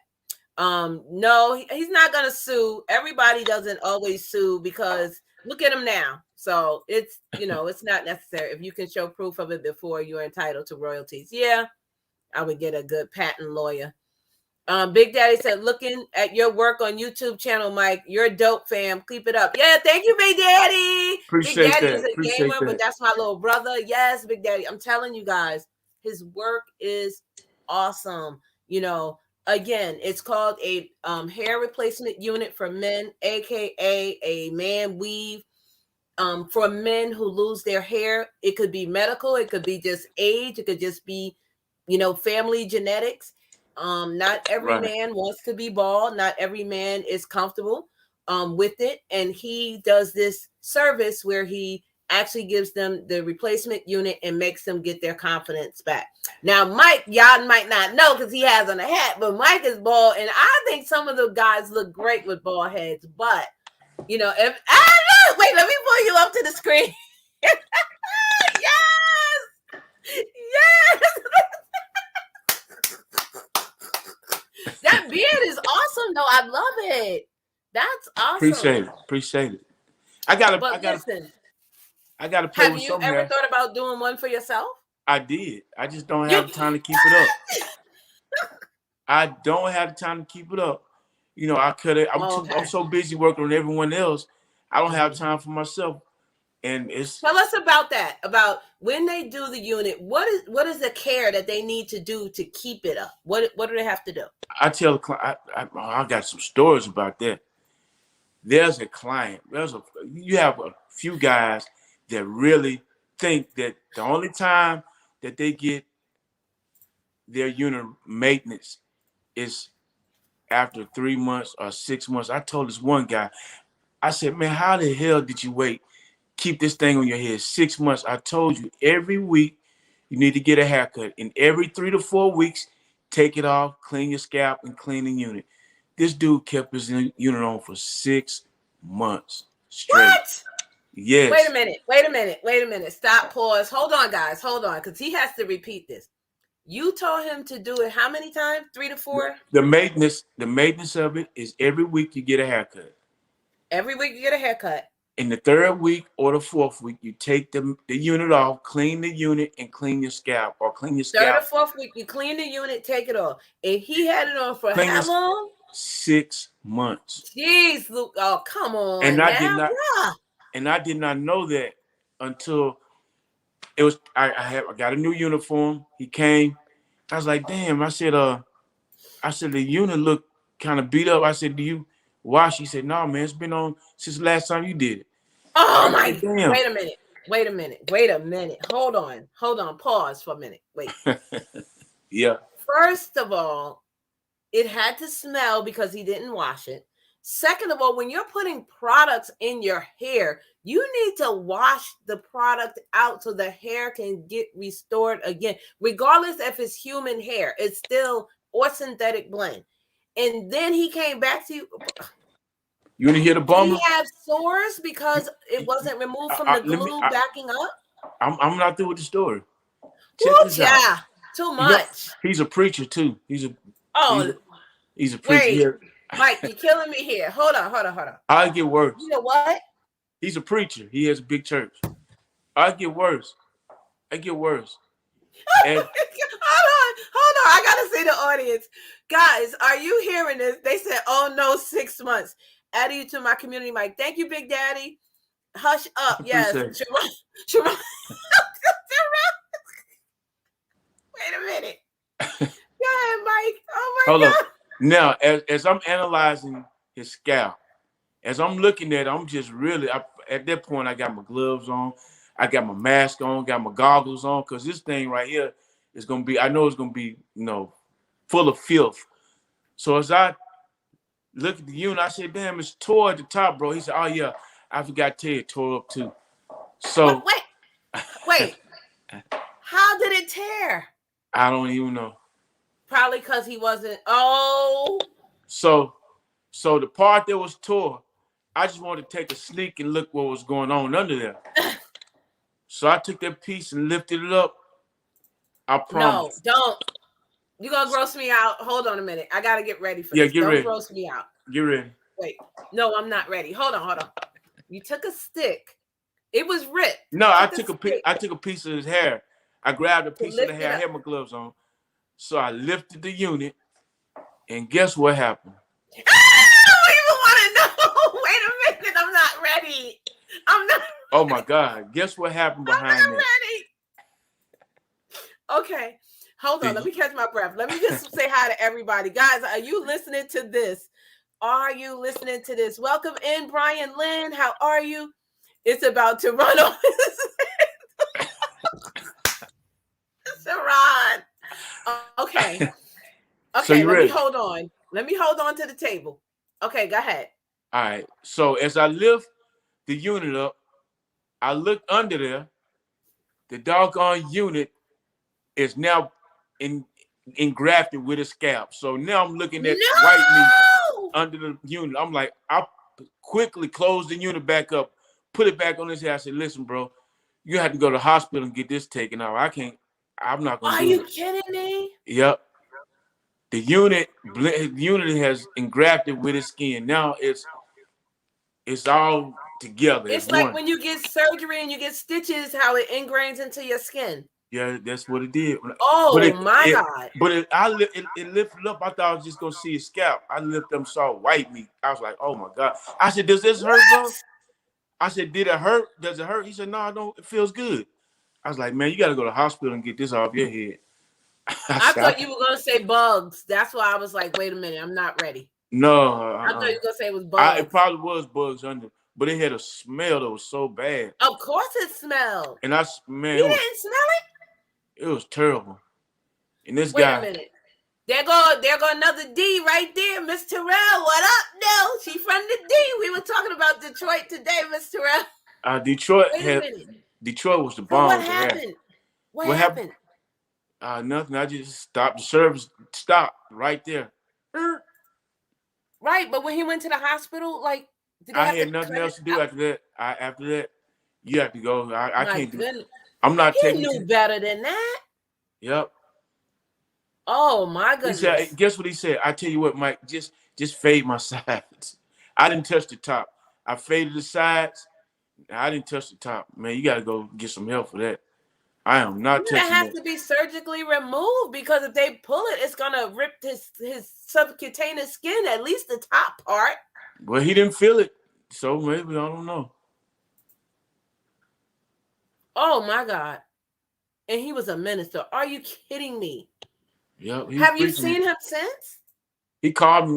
No, he's not gonna sue. Everybody doesn't always sue because look at him now. So it's not necessary. If you can show proof of it before you're entitled to royalties. Yeah, I would get a good patent lawyer. Big Daddy said, looking at your work on YouTube channel, Mike, you're dope, fam. Keep it up. Yeah, thank you, Big Daddy. Big appreciate Daddy is that. a Appreciate gamer, but that. that's my little brother. Yes, Big Daddy. I'm telling you guys, his work is awesome. Again, it's called a hair replacement unit for men, aka a man weave. For men who lose their hair, it could be medical, it could be just age, it could just be, family genetics. Not every Right. man wants to be bald, not every man is comfortable with it. And he does this service where he actually gives them the replacement unit and makes them get their confidence back. Now, Mike, y'all might not know because he has on a hat, but Mike is bald, and I think some of the guys look great with bald heads. But if wait, let me pull you up to the screen. Yes, yes. That beard is awesome, though. I love it. That's Appreciate awesome. it. Appreciate it. I gotta, I But gotta, listen, I gotta play have with you some ever hair. thought about doing one for yourself? I did. I just don't You have the time to keep it up. I don't have the time to keep it up. I cut it. I'm okay? so busy working on everyone else. I don't have Mhm. time for myself. And it's Tell us about that. About when they do the unit. What is the care that they need to do to keep it up? What do they have to do? I tell the client, I got some stories about that. There's a client. You have a few guys that really think that the only time that they get their unit maintenance is after 3 months or 6 months. I told this one guy, I said, man, how the hell did you wait? Keep this thing on your head 6 months. I told you every week you need to get a haircut. And every 3 to 4 weeks, take it off, clean your scalp, and clean the unit. This dude kept his unit on for 6 months straight. What? Yes. Wait a minute. Wait a minute. Wait a minute. Stop. Pause. Hold on, guys. Hold on, because he has to repeat this. You told him to do it how many times? 3 to 4? The maintenance of it is every week you get a haircut. Every week you get a haircut. In the third week or the fourth week, you take the unit off, clean the unit, and clean your scalp or clean your scalp. Third or fourth week, you clean the unit, take it off. And he had it on for Clean how long? 6 months. Jeez, Luke. Oh, come on. And now, I did not know that until it was I got a new uniform. He came. I was like, damn. I said the unit looked kind of beat up. I said, do you wash? He said, no, man, it's been on since the last time you did it. Oh my damn. Wait a minute. Hold on. Pause for a minute. Wait. Yeah. First of all, it had to smell because he didn't wash it. Second of all, when you're putting products in your hair, you need to wash the product out so the hair can get restored again. Regardless if it's human hair, it's still or synthetic blend. And then he came back to you. You want to hear the bummer? Did he have sores because it wasn't removed from the glue backing up? I'm not through with the story. Yeah, too much. He's a preacher too. He's a preacher. Wait, Mike, you're killing me here. Hold on. I'll get worse. You know what? He's a preacher. He has a big church. I get worse. And Hold on. I gotta say the audience, guys, are you hearing this? They said, "Oh no, 6 months." Adding you to my community, Mike. Thank you, Big Daddy. Hush up. Yes. Sharon. Wait a minute. Go ahead, Mike. Oh my God. Now, as I'm analyzing his scalp, as I'm looking at it, I'm just really, at that point, I got my gloves on. I got my mask on, got my goggles on, because this thing right here is going to be, I know it's going to be, full of filth. So as I look at the unit, I said, damn, it's tore at the top, bro. He said, oh, yeah, I forgot to tell you, it tore up too. So. Wait. How did it tear? I don't even know. Probably because he wasn't. Oh. So the part that was tore, I just wanted to take a sneak and look what was going on under there. So I took that piece and lifted it up. I promise. No, don't. You're going to gross me out. Hold on a minute. I got to get ready for this. Get ready. Don't gross me out. Get ready. Wait. No, I'm not ready. Hold on. You took a stick. It was ripped. No, I took a piece of his hair. I grabbed a piece of the hair. I had my gloves on. So I lifted the unit, and guess what happened? I don't even want to know. Wait a minute. I'm not ready. I'm not. Oh, my God. Guess what happened behind that? I'm not ready. Okay. Hold on. Let me catch my breath. Let me just say hi to everybody. Guys, are you listening to this? Welcome in, Brian Lynn. How are you? It's about to run on. Sharon. Okay. So you ready? Hold on. Let me hold on to the table. Okay, go ahead. All right. So as I lift the unit up, I look under there. The doggone unit is now engrafted with a scalp. So now I'm looking at white meat under the unit. I'm like, I quickly closed the unit back up, put it back on his head. I said, listen, bro, you have to go to the hospital and get this taken out. I'm not going to do it. Are you kidding me? Yep. The unit has engrafted with his skin. Now it's all together. It's like when you get surgery and you get stitches, how it ingrains into your skin. Yeah, that's what it did. Oh, my God. But it lifted up. I thought I was just going to see his scalp. I lifted up, saw white meat. I was like, oh, my God. I said, does this hurt, bro? I said, did it hurt? Does it hurt? He said, no, it feels good. I was like, man, you got to go to the hospital and get this off your head. I thought you were going to say bugs. That's why I was like, wait a minute, I'm not ready. No. I thought you were going to say it was bugs. It probably was bugs under, but it had a smell that was so bad. Of course it smelled. And I smelled. You didn't smell it? It was terrible. And this Wait guy. Wait a minute. There go another D right there, Miss Terrell. What up, no? She from the D. We were talking about Detroit today, Miss Terrell. Detroit was the bomb. What happened? What happened? Nothing. I just stopped. The service stopped right there. Right, but when he went to the hospital, like, I had nothing else to do after that. You have to go. I My can't do. goodness. I'm not He taking you knew to. better than that. Yep. Oh my He said. goodness. Guess what he said? I tell you what, Mike. Just fade my sides. I didn't touch the top. I faded the sides. I didn't touch the top. Man, you got to go get some help for that. I am not Yeah, it touching has that. to be surgically removed because if they pull it, it's gonna rip his subcutaneous skin, at least the top part. Well, he didn't feel it, so maybe I don't know. Oh my God. And he was a minister. Are you kidding me? Yep, he was Have you preaching. seen him since? He called me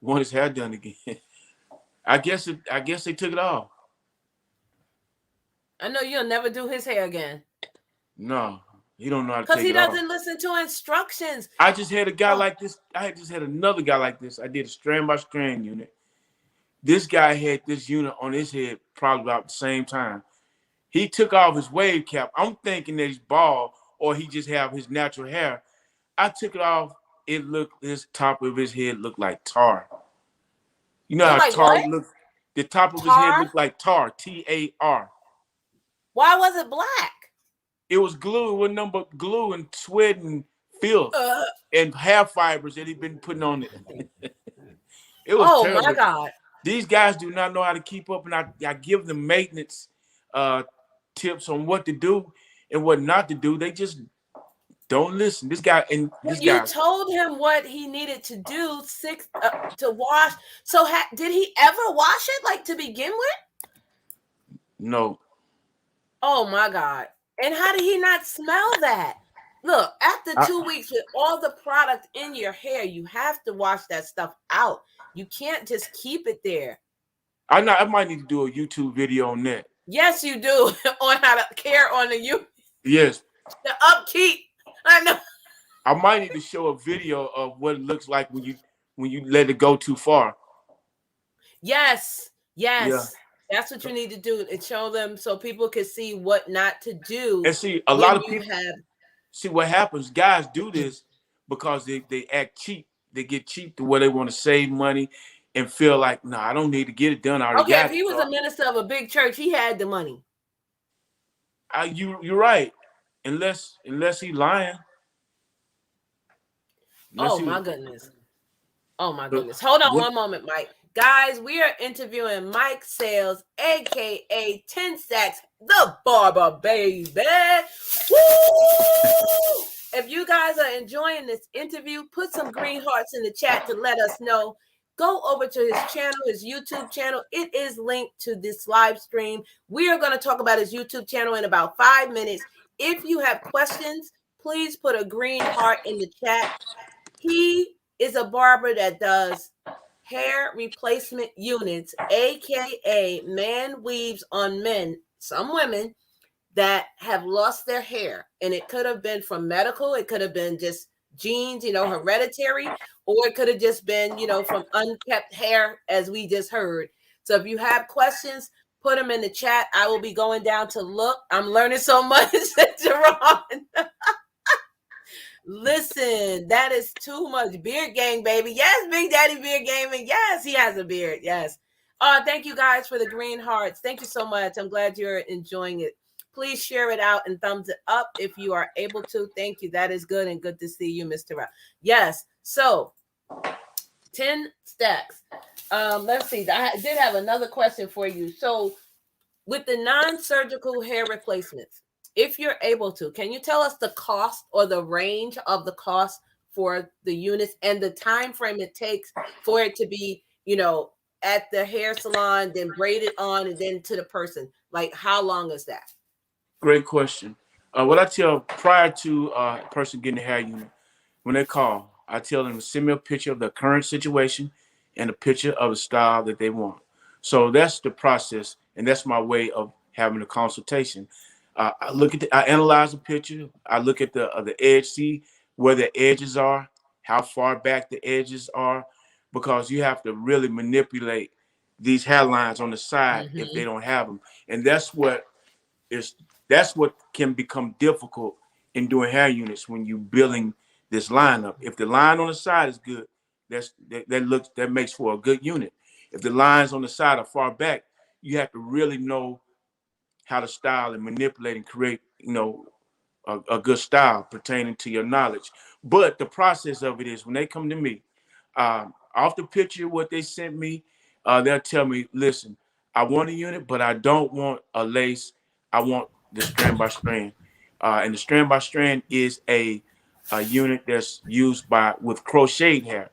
want his hair done again. I guess they took it off. I know you'll never do his hair again. No, he don't know how to Because take he it off. doesn't listen to instructions. I just had a guy Oh, like this. I just had another guy like this. I did a strand by strand unit. This guy had this unit on his head probably about the same time. He took off his wave cap. I'm thinking that he's bald or he just have his natural hair. I took it off. It looked, his top of his head looked like tar. You know look how like tar what? looks? The top of his head Tar? looked like tar, T-A-R. Why was it black? It was glue, it was nothing but glue and sweat and filth and hair fibers that he'd been putting on it. It was Oh my terrible. God. These guys do not know how to keep up, and I give them maintenance tips on what to do and what not to do. They just don't listen. This guy and this You guy. told him what he needed to do to wash. So did he ever wash it, like to begin with? No. Oh my God. And how did he not smell that? Look, after 2 weeks with all the product in your hair, you have to wash that stuff out. You can't just keep it there. I might need to do a YouTube video on that. Yes, you do. On how to care on the Yes. the upkeep. I know. I might need to show a video of what it looks like when you let it go too far. Yes. Yeah. That's what you need to do and show them so people can see what not to do. And see, a lot of people have. See what happens. Guys do this because they act cheap. They get cheap to where they want to save money and feel like, no, I don't need to get it done. I already Okay, got if it. he was a minister of a big church, he had the money. You're right. Unless he lying. My goodness. Oh my goodness. Hold on one moment, Mike. Guys, we are interviewing Mike Sales, aka 10 Stacks, the Barber baby. Woo! If you guys are enjoying this interview, put some green hearts in the chat to let us know. Go over to his channel, his YouTube channel. It is linked to this live stream. We are going to talk about his YouTube channel in about 5 minutes. If you have questions, please put a green heart in the chat. He is a barber that does hair replacement units, aka man weaves on men, some women that have lost their hair. And it could have been from medical, it could have been just genes, hereditary, or it could have just been, from unkept hair, as we just heard. So if you have questions, put them in the chat. I will be going down to look. I'm learning so much, Jerron. Listen, that is too much. Beard gang, baby. Yes, Big Daddy Beard Gaming. Yes, he has a beard. Yes. Thank you guys for the green hearts. Thank you so much. I'm glad you're enjoying it. Please share it out and thumbs it up if you are able to. Thank you. That is good and good to see you, Mr. Rock. Yes. So 10 stacks. Let's see. I did have another question for you. So with the non-surgical hair replacements, if you're able to, can you tell us the cost or the range of the cost for the units and the time frame it takes for it to be, at the hair salon, then braided on, and then to the person? Like, how long is that? Great question. What I tell prior to a person getting a hair unit, when they call, I tell them to send me a picture of the current situation and a picture of the style that they want. So that's the process, and that's my way of having a consultation. I analyze the picture. I look at the edge, see where the edges are, how far back the edges are, because you have to really manipulate these hairlines on the side if they don't have them, and that's what can become difficult in doing hair units when you building this lineup. If the line on the side is good, that makes for a good unit. If the lines on the side are far back, you have to really know how to style and manipulate and create, a good style pertaining to your knowledge. But the process of it is when they come to me, off the picture, what they sent me, they'll tell me, listen, I want a unit, but I don't want a lace. I want the strand by strand. And the strand by strand is a unit that's used with crocheted hair.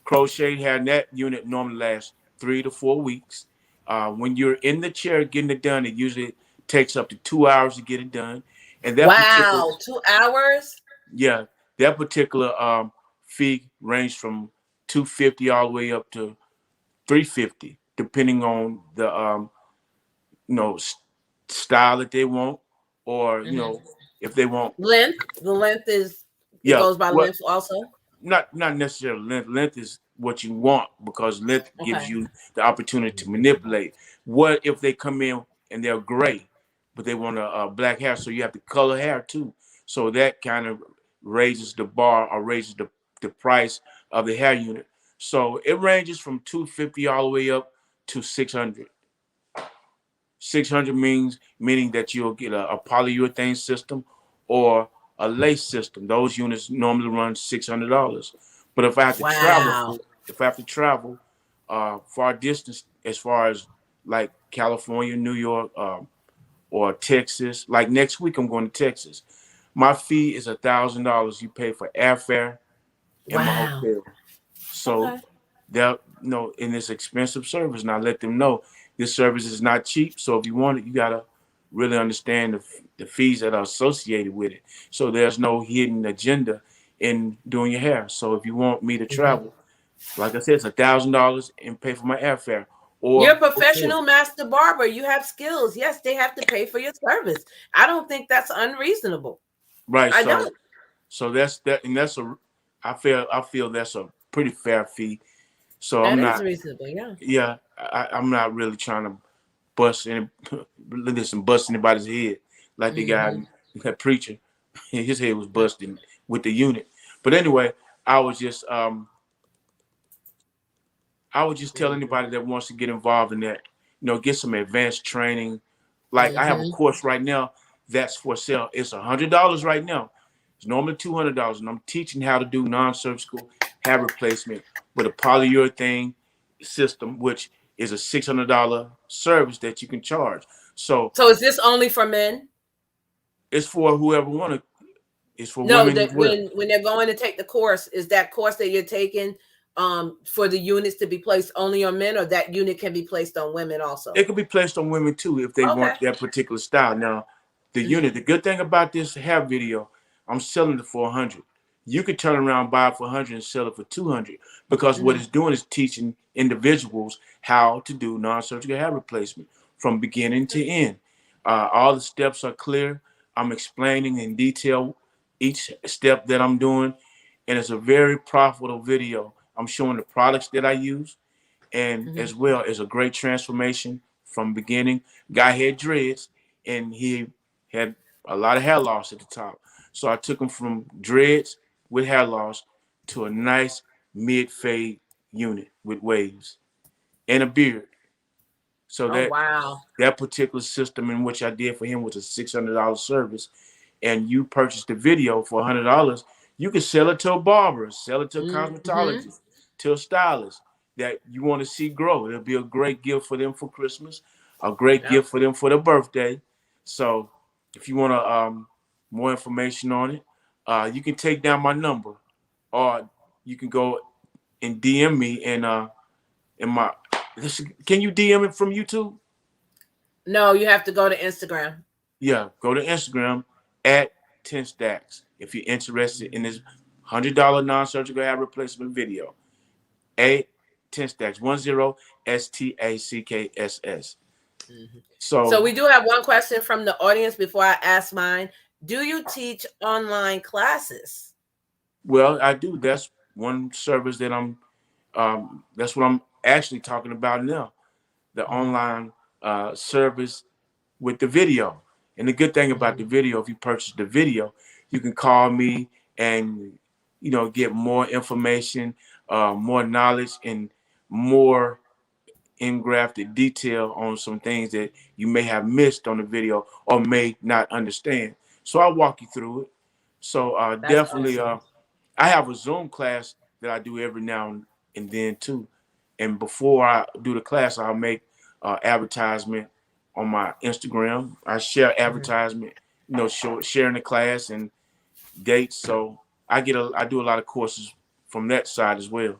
Crocheted hair, and that unit normally lasts 3 to 4 weeks. When you're in the chair getting it done, it usually takes up to 2 hours to get it done. And that particular, Wow, 2 hours? yeah, that particular fee ranged from 250 all the way up to 350, depending on the you know style that they want, or Mm-hmm. if they want, Length. The length is, it yeah, goes by what length also. not necessarily length. Length is what you want because length gives Okay. you the opportunity to manipulate. What if they come in and they're gray, but they want a black hair, so you have to color hair too. So that kind of raises the bar or raises the price of the hair unit. So it ranges from 250 all the way up to 600. 600 meaning that you'll get a polyurethane system or a lace system. Those units normally run $600. But Wow. if I have to travel far distance, as far as like California, New York, or Texas, like next week I'm going to Texas. My fee is $1,000. You pay for airfare and my Wow. hotel. So Okay. they'll in this expensive service, and I let them know this service is not cheap. So if you want it, you gotta really understand the fees that are associated with it. So there's no hidden agenda in doing your hair. So if you want me to Mhm. travel, like I said, it's $1,000 and pay for my airfare You're a or hotel. professional master barber. You have skills. Yes, they have to pay for your service. I don't think that's unreasonable. Right. I So don't. that's that, and I feel that's a pretty fair fee. So That I'm is not. reasonable. Yeah. Yeah, I'm not really trying to bust any bust anybody's head like the guy, Hmm. that preacher. His head was busting with the unit. But anyway, I was just I would just tell Hmm. anybody that wants to get involved in that, get some advanced training. Like I have a Hmm. course right now that's for sale. It's $100 right now. It's normally $200, and I'm teaching how to do non-surgical hair replacement with a polyurethane system, which is a $600 service that you can charge. So So is this only for men? it's for whoever want to. It's for No, women that as well. when they're going to take the course, is that course that you're taking for the units to be placed only on men, or that unit can be placed on women also? It could be placed on women too if they Okay. want that particular style. Now, the Hmm. unit, the good thing about this hair video, I'm selling it for 100. You could turn around, buy it for 100 and sell it for 200 because what Hmm. it's doing is teaching individuals how to do non-surgical hair replacement from beginning to end. All the steps are clear. I'm explaining in detail each step that I'm doing, and it's a very profitable video. I'm showing the products that I use, and Hmm. as well as a great transformation from beginning. Guy had dreads, and he had a lot of hair loss at the top. So I took him from dreads with hair loss to a nice mid fade unit with waves and a beard. So Oh that wow. that particular system in which I did for him was a $600 service, and you purchased the video for $100, you can sell it to a barber, sell it to a Hmm. cosmetologist, to a stylist that you want to see grow. It'll be a great gift for them for Christmas, a great Yep. gift for them for their birthday. So if you want to more information on it, you can take down my number, or you can go and DM me and in my. Can you DM it from YouTube? No, you have to go to Instagram. Yeah, go to Instagram at 10 stacks if you're interested in this $100 non-surgical hair replacement video. A 10 stacks, 10 STACKSS. Mhm. So So, we do have one question from the audience before I ask mine. Do you teach online classes? well, I do. That's one service that that's what I'm actually talking about now. The Mhm. online service with the video. And the good thing about the Mhm. video, if you purchase the video, you can call me and get more information, more knowledge, and more engrafted detail on some things that you may have missed on the video or may not understand. So I'll walk you through it. So That's definitely, awesome. I have a Zoom class that I do every now and then too. And before I do the class, I'll make advertisement on my Instagram. I share Mhm. advertisement, sharing the class and dates. So I do a lot of courses from that side as well.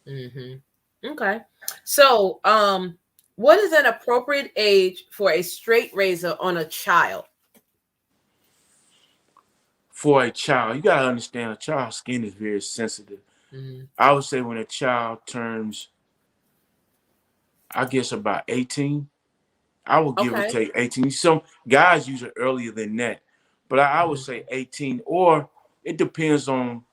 Mhm. Okay. So, what is an appropriate age for a straight razor on a child? For a child, you gotta understand a child's skin is very sensitive. Mhm. I would say when a child turns, I guess about 18, I would give or Okay. take 18. Some guys use it earlier than that, but I would Mhm. say 18, or it depends on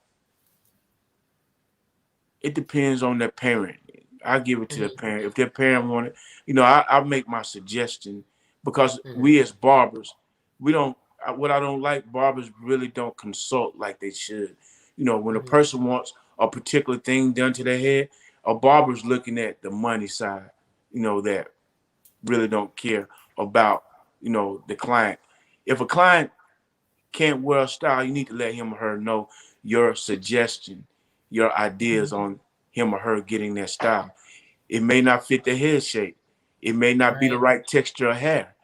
it depends on their parent. I give it to their Mhm. parent. If their parent want it, I make my suggestion because Mhm. we as barbers, we don't. What I don't like, barbers really don't consult like they should. When a Mhm. person wants a particular thing done to their head, a barber's looking at the money side. That really don't care about the client. If a client can't wear a style, you need to let him or her know your suggestion, your ideas Mhm. on him or her getting that style. It may not fit the head shape. It may not be the Right. right texture of hair.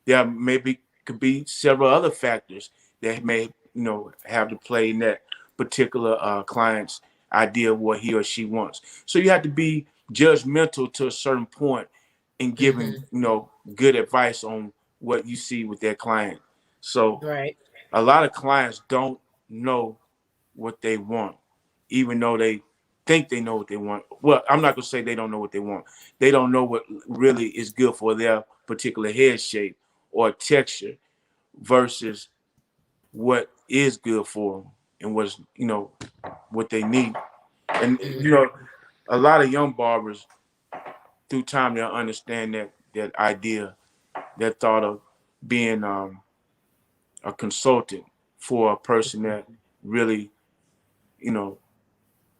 There maybe could be several other factors that may, have to play in that particular client's idea of what he or she wants. So you have to be judgmental to a certain point in giving, Mhm. good advice on what you see with that client. So Right. a lot of clients don't know what they want, even though they think they know what they want. Well, I'm not gonna say they don't know what they want. They don't know what really is good for their particular head shape or texture versus what is good for them and what they need. And Mhm. a lot of young barbers through time they'll understand that idea, that thought of being a consultant for a person Mhm. that really you know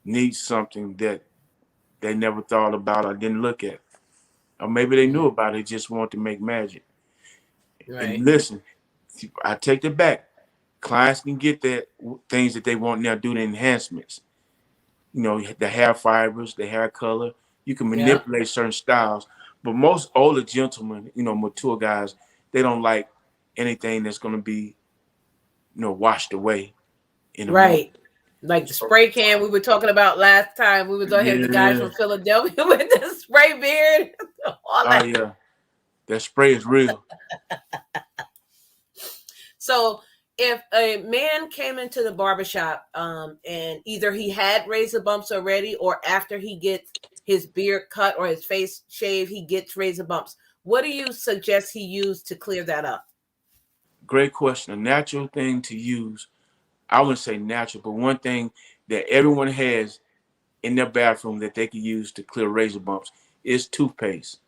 needs something that they never thought about or didn't look at. Or maybe they knew Mhm. about it, just wanted to make magic. And Right. listen, I take it back. Clients can get that things that they want now, do the enhancements. The hair fibers, the hair color. You can Yep. manipulate certain styles. But most older gentlemen, mature guys, they don't like anything that's going to be, washed away in a moment. Right. Like the So, spray can we were talking about last time. We was on here, the guy yeah. from Philadelphia with the spray beard. All Oh, that. yeah. That spray is real. So if a man came into the barbershop and either he had razor bumps already or after he gets his beard cut or his face shaved, he gets razor bumps. What do you suggest he use to clear that up? Great question. A natural thing to use, I wouldn't say natural, but one thing that everyone has in their bathroom that they can use to clear razor bumps is toothpaste.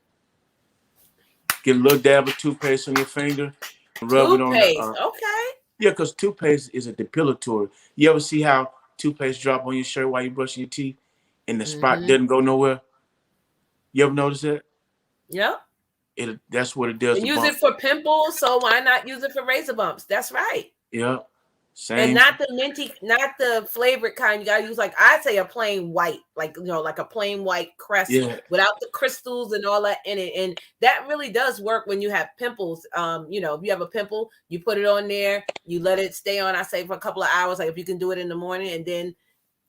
Get a little dab of toothpaste on your finger and rub it on the. Toothpaste. Okay. Yeah, because toothpaste is a depilatory. You ever see how toothpaste drop on your shirt while you're brushing your teeth and the spot Mm-hmm. doesn't go nowhere? You ever notice that? Yep. That's what it does And to use it bump. for pimples, so why not use it for razor bumps? That's right. Yeah, And same. not the minty, not the flavored kind. You gotta use, like I say, a plain white, like like a plain white crest Yeah, without the crystals and all that in it. And that really does work when you have pimples. If you have a pimple, you put it on there, you let it stay on. I say for a couple of hours, like if you can do it in the morning and then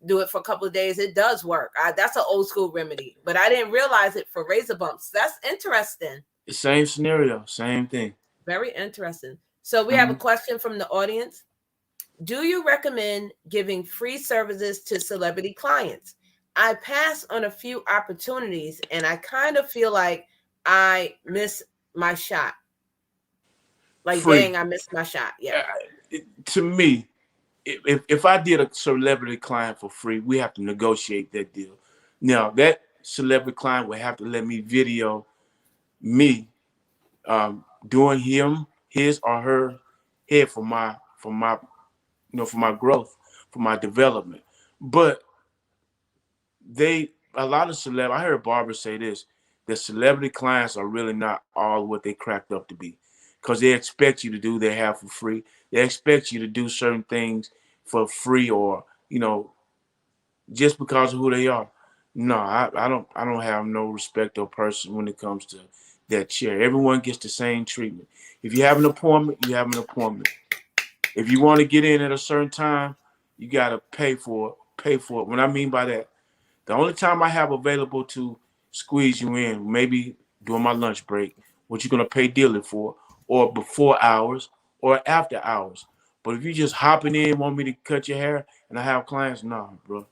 do it for a couple of days, it does work. That's an old school remedy, but I didn't realize it for razor bumps. That's interesting. same scenario, same thing. Very interesting. So we have a Mhm. question from the audience. Do you recommend giving free services to celebrity clients? I pass on a few opportunities and I kind of feel like I miss my shot. Like, Free. dang, I missed my shot. Yeah. To me, if I did a celebrity client for free, we have to negotiate that deal. Now that celebrity client would have to let me video me doing his or her head for my growth, for my development. But a lot of I heard Barber say this. the celebrity clients are really not all what they cracked up to be, because they expect you to do their hair for free. They expect you to do certain things for free, or just because of who they are. No, I don't have no respect or person when it comes to that chair. Everyone gets the same treatment. If you have an appointment, you have an appointment. If you want to get in at a certain time, you gotta pay for it. Pay for it. What I mean by that, the only time I have available to squeeze you in, maybe during my lunch break, what you're gonna pay dearly for, or before hours, or after hours. But if you just hopping in, want me to cut your hair, and I have clients, nah, bro,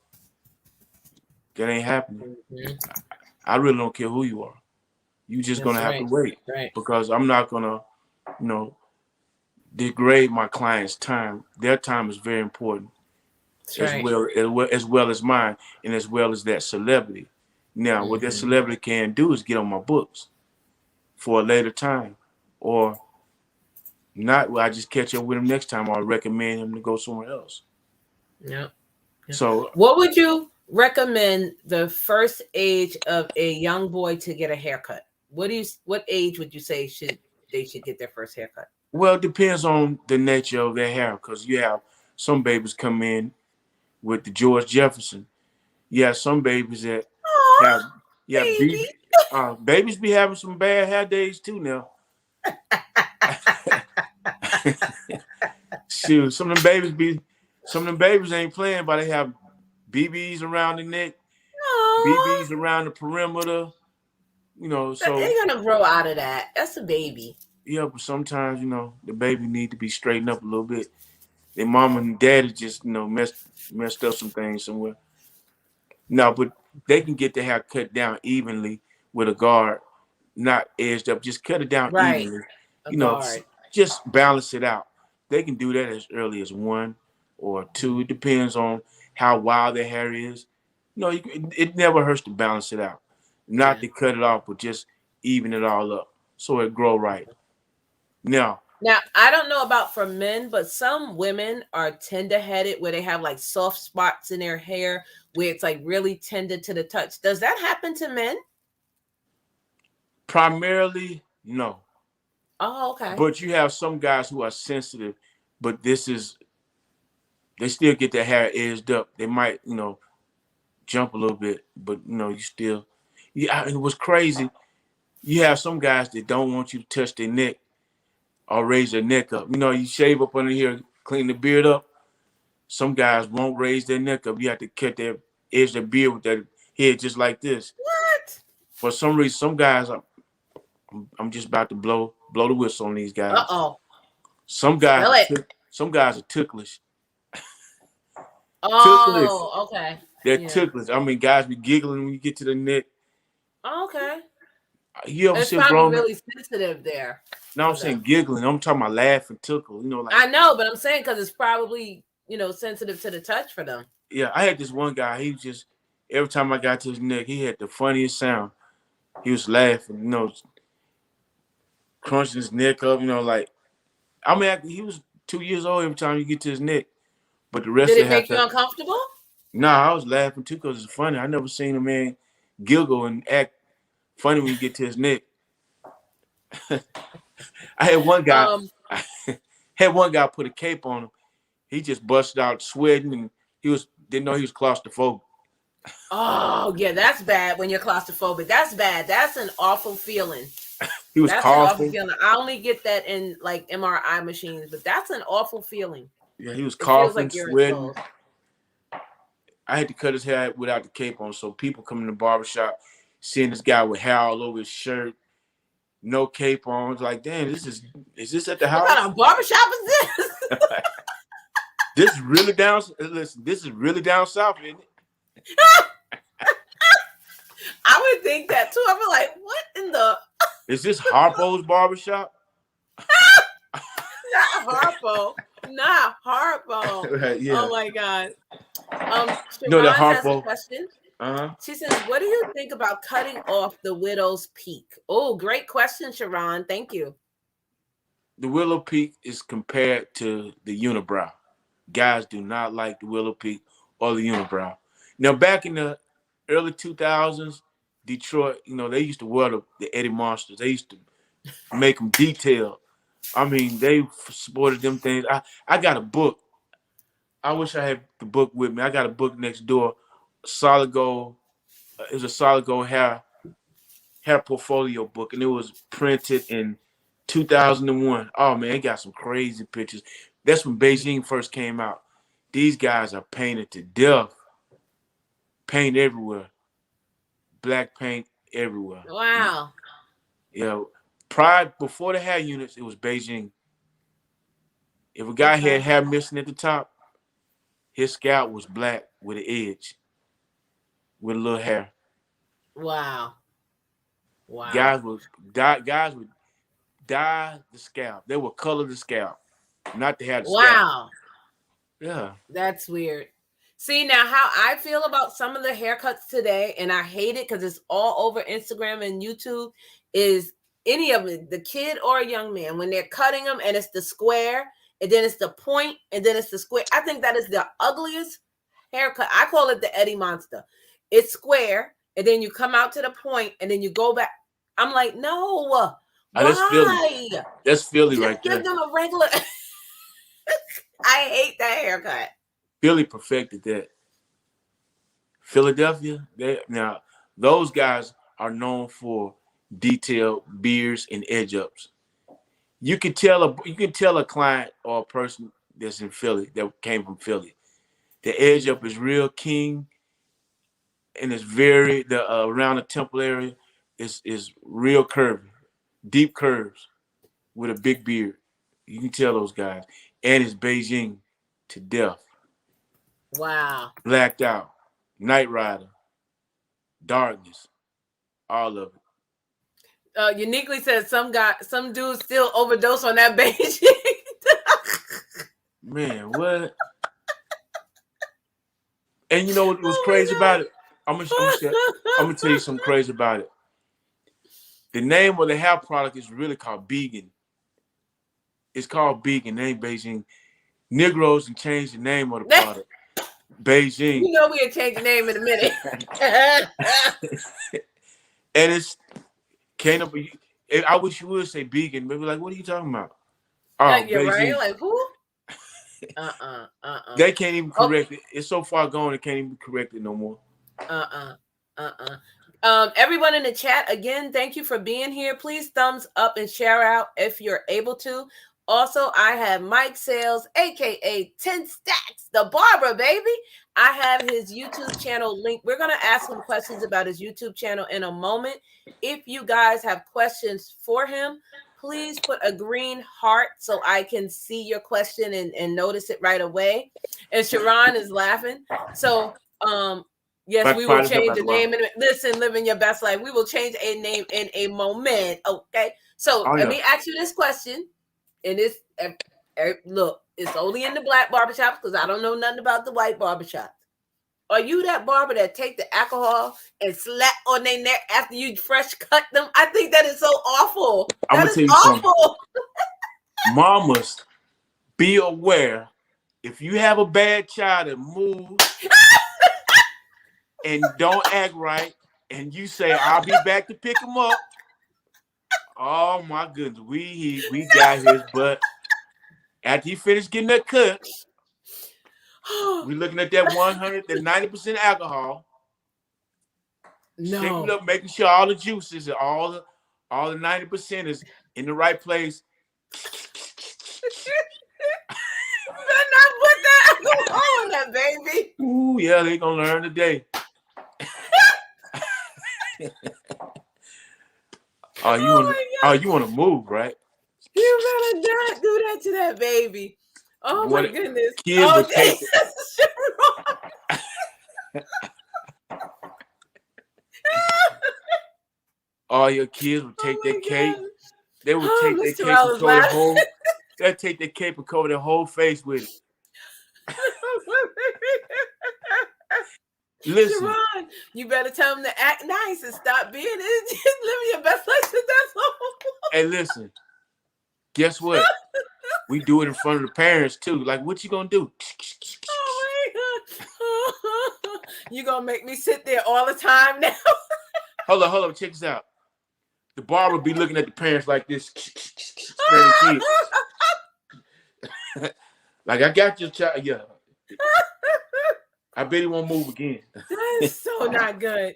that ain't happening. Mhm. I really don't care who you are. You just That's gonna have to right. wait, Right. because I'm not gonna, you know, degrade my clients' time. Their time is very important, That's as right. well as mine, and as well as that celebrity. Now, what that Hmm. celebrity can do is get on my books for a later time, or not. Well, I just catch up with him next time, or I recommend him to go somewhere else. Yeah. Yeah. So What would you recommend the first age of a young boy to get a haircut? What age would you say they should get their first haircut? well, it depends on the nature of their hair, because you have some babies come in with the George Jefferson. You have some babies that Oh, have, yeah, baby. babies be having some bad hair days too now. Shoot, some of them babies ain't playing, but they have BBs around the neck, Oh, BBs around the perimeter, so they're gonna grow out of that. That's a baby. yeah, but sometimes, the baby need to be straightened up a little bit. Their mom and daddy just, messed up some things somewhere. No, but they can get their hair cut down evenly with a guard, not edged up. Just cut it down Right. evenly. A You know, guard. just balance it out. They can do that as early as 1 or 2. It depends on how wild their hair is. It never hurts to balance it out. Not Yeah. to cut it off, but just even it all up so it grow right. Now, Now, I don't know about for men, but some women are tender headed where they have like soft spots in their hair where it's like really tender to the touch. Does that happen to men? primarily, no. Oh, okay. But you have some guys who are sensitive, but they still get their hair edged up. They might, jump a little bit, but you still. Yeah, it was crazy. You have some guys that don't want you to touch their neck or raise their neck up. You shave up under here, clean the beard up. Some guys won't raise their neck up. You have to cut their edge of their beard with their head just like this. What? For some reason, some guys, I'm just about to blow the whistle on these Uh guys. oh. Some guys, Spill it. some guys are ticklish. Ticklish. Oh, okay. They're Yeah. ticklish. I mean, guys be giggling when you get to the neck. Okay. You ever It's see a probably grown man? really sensitive there No, I'm for saying them. giggling. I'm talking about laughing, tickle. Like, I know, but I'm saying because it's probably, sensitive to the touch for them. yeah, I had this one guy. He was just, every time I got to his neck, he had the funniest sound. He was laughing, crunching his neck up, like, I mean, he was 2 years old every time you get to his neck. But the rest Did of it the make half you time, uncomfortable? nah, I was laughing too because it's funny. I never seen a man giggle and act funny when you get to his neck. I had one guy, Um, put a cape on him. He just busted out sweating, and didn't know he was claustrophobic. oh yeah, that's bad when you're claustrophobic. That's bad. That's an awful feeling. He was That's an awful coughing. feeling. I only get that in like MRI machines, but that's an awful feeling. Yeah, he was It feels coughing, like you're sweating. exposed. I had to cut his hair without the cape on, so people come in the barbershop, seeing this guy with hair all over his shirt, no cape on. It's like, damn, is this at the What house? kind of barbershop is this? This is really down. Listen, this is really down south, isn't it? I would think that too. I'd be like, what in the Is this Harpo's barbershop? not Harpo? Not Harpo. Right, yeah. Oh my god. No, the Sharon has a Harpo. question. Uh-huh. She says, what do you think about cutting off the widow's peak? Oh, great question, Sharon. Thank you. The willow peak is compared to the unibrow. Guys do not like the willow peak or the unibrow. Now, back in the early 2000s, Detroit, they used to wear the Eddie Monsters. They used to make them detailed. I mean, they sported them things. I got a book. I wish I had the book with me. I got a book next door. Solid gold. It was a solid gold hair portfolio book, and it was printed in 2001. Oh man, it got some crazy pictures. That's when Beijing first came out. These guys are painted to death. Paint everywhere. Black paint everywhere. Wow. Before the hair units, it was Beijing. If a guy had hair missing at the top, his scalp was black with an edge, with a little hair. Wow. Guys would dye the scalp. They would color the scalp, not to have the scalp. Yeah. That's weird. See, now how I feel about some of the haircuts today, and I hate it because it's all over Instagram and YouTube, is any of it, the kid or a young man, when they're cutting them and it's the square, and then it's the point, and then it's the square. I think that is the ugliest haircut. I call it the Eddie Monster. It's square, and then you come out to the point, and then you go back. I'm like, no. Why? That's Philly Just right there. give them a regular. I hate that haircut. Philly perfected that. Philadelphia, now those guys are known for detailed beards and edge ups. You can tell a client or a person that's in Philly that came from Philly. The edge up is real king, and it's very around the temple area is real curvy, deep curves with a big beard. You can tell those guys, and it's Beijing to death. Wow. Blacked out, Night Rider, darkness, all of it. Uniquely says some dudes still overdose on that Beijing. Man, what? And you know what was crazy about it? I'm gonna tell you something crazy about it. The name of the hair product is really called Vegan. It's called Vegan. It ain't Beijing. Negroes can change the name of the product. Beijing. You know we'll change the name in a minute. And it's can't. I wish you would say vegan. Maybe like, what are you talking about? Oh, you're Beijing. right. Like who? They can't even correct it. It's so far gone, it can't even correct it no more. Everyone in the chat, again, thank you for being here. Please thumbs up and share out if you're able to. Also, I have Mike Sales, aka 10 Stacks, the barber, baby. I have his YouTube channel link. We're going to ask him questions about his YouTube channel in a moment. If you guys have questions for him, please put a green heart so I can see your question and notice it right away. And Sharon is laughing. So, yes, we will change the name. Listen, living your best life. We will change a name in a moment. Okay. So let me ask you this question. And it's look, it's only in the black barbershops because I don't know nothing about the white barbershops. Are you that barber that take the alcohol and slap on their neck after you fresh cut them? I think that is so awful. That is awful. Mamas, be aware if you have a bad child that moves and don't act right, and you say, "I'll be back to pick him up." Oh my goodness, we got his butt. After he finished getting that cut, we looking at that 190% alcohol. No. Shaking it up, making sure all the juices and all the 90% is in the right place. You better not put that alcohol on that, baby. Ooh, yeah, they gonna learn today. You want to move, right? You better not do that to that baby. Oh my goodness. Kids would take all your kids would take their cape. They would take their cape and cover their whole. They'd take their cape and cover their whole face with it. Listen, Sharon, you better tell them to act nice and stop being it. Just living your best life. That's all. Hey, listen. Guess what? We do it in front of the parents too. Like, what you gonna do? Oh my God. You gonna make me sit there all the time now? hold up, check this out. The barber be looking at the parents like this, spraying the kid. Like, I got your child. Yeah. I bet he won't move again. That is so not good.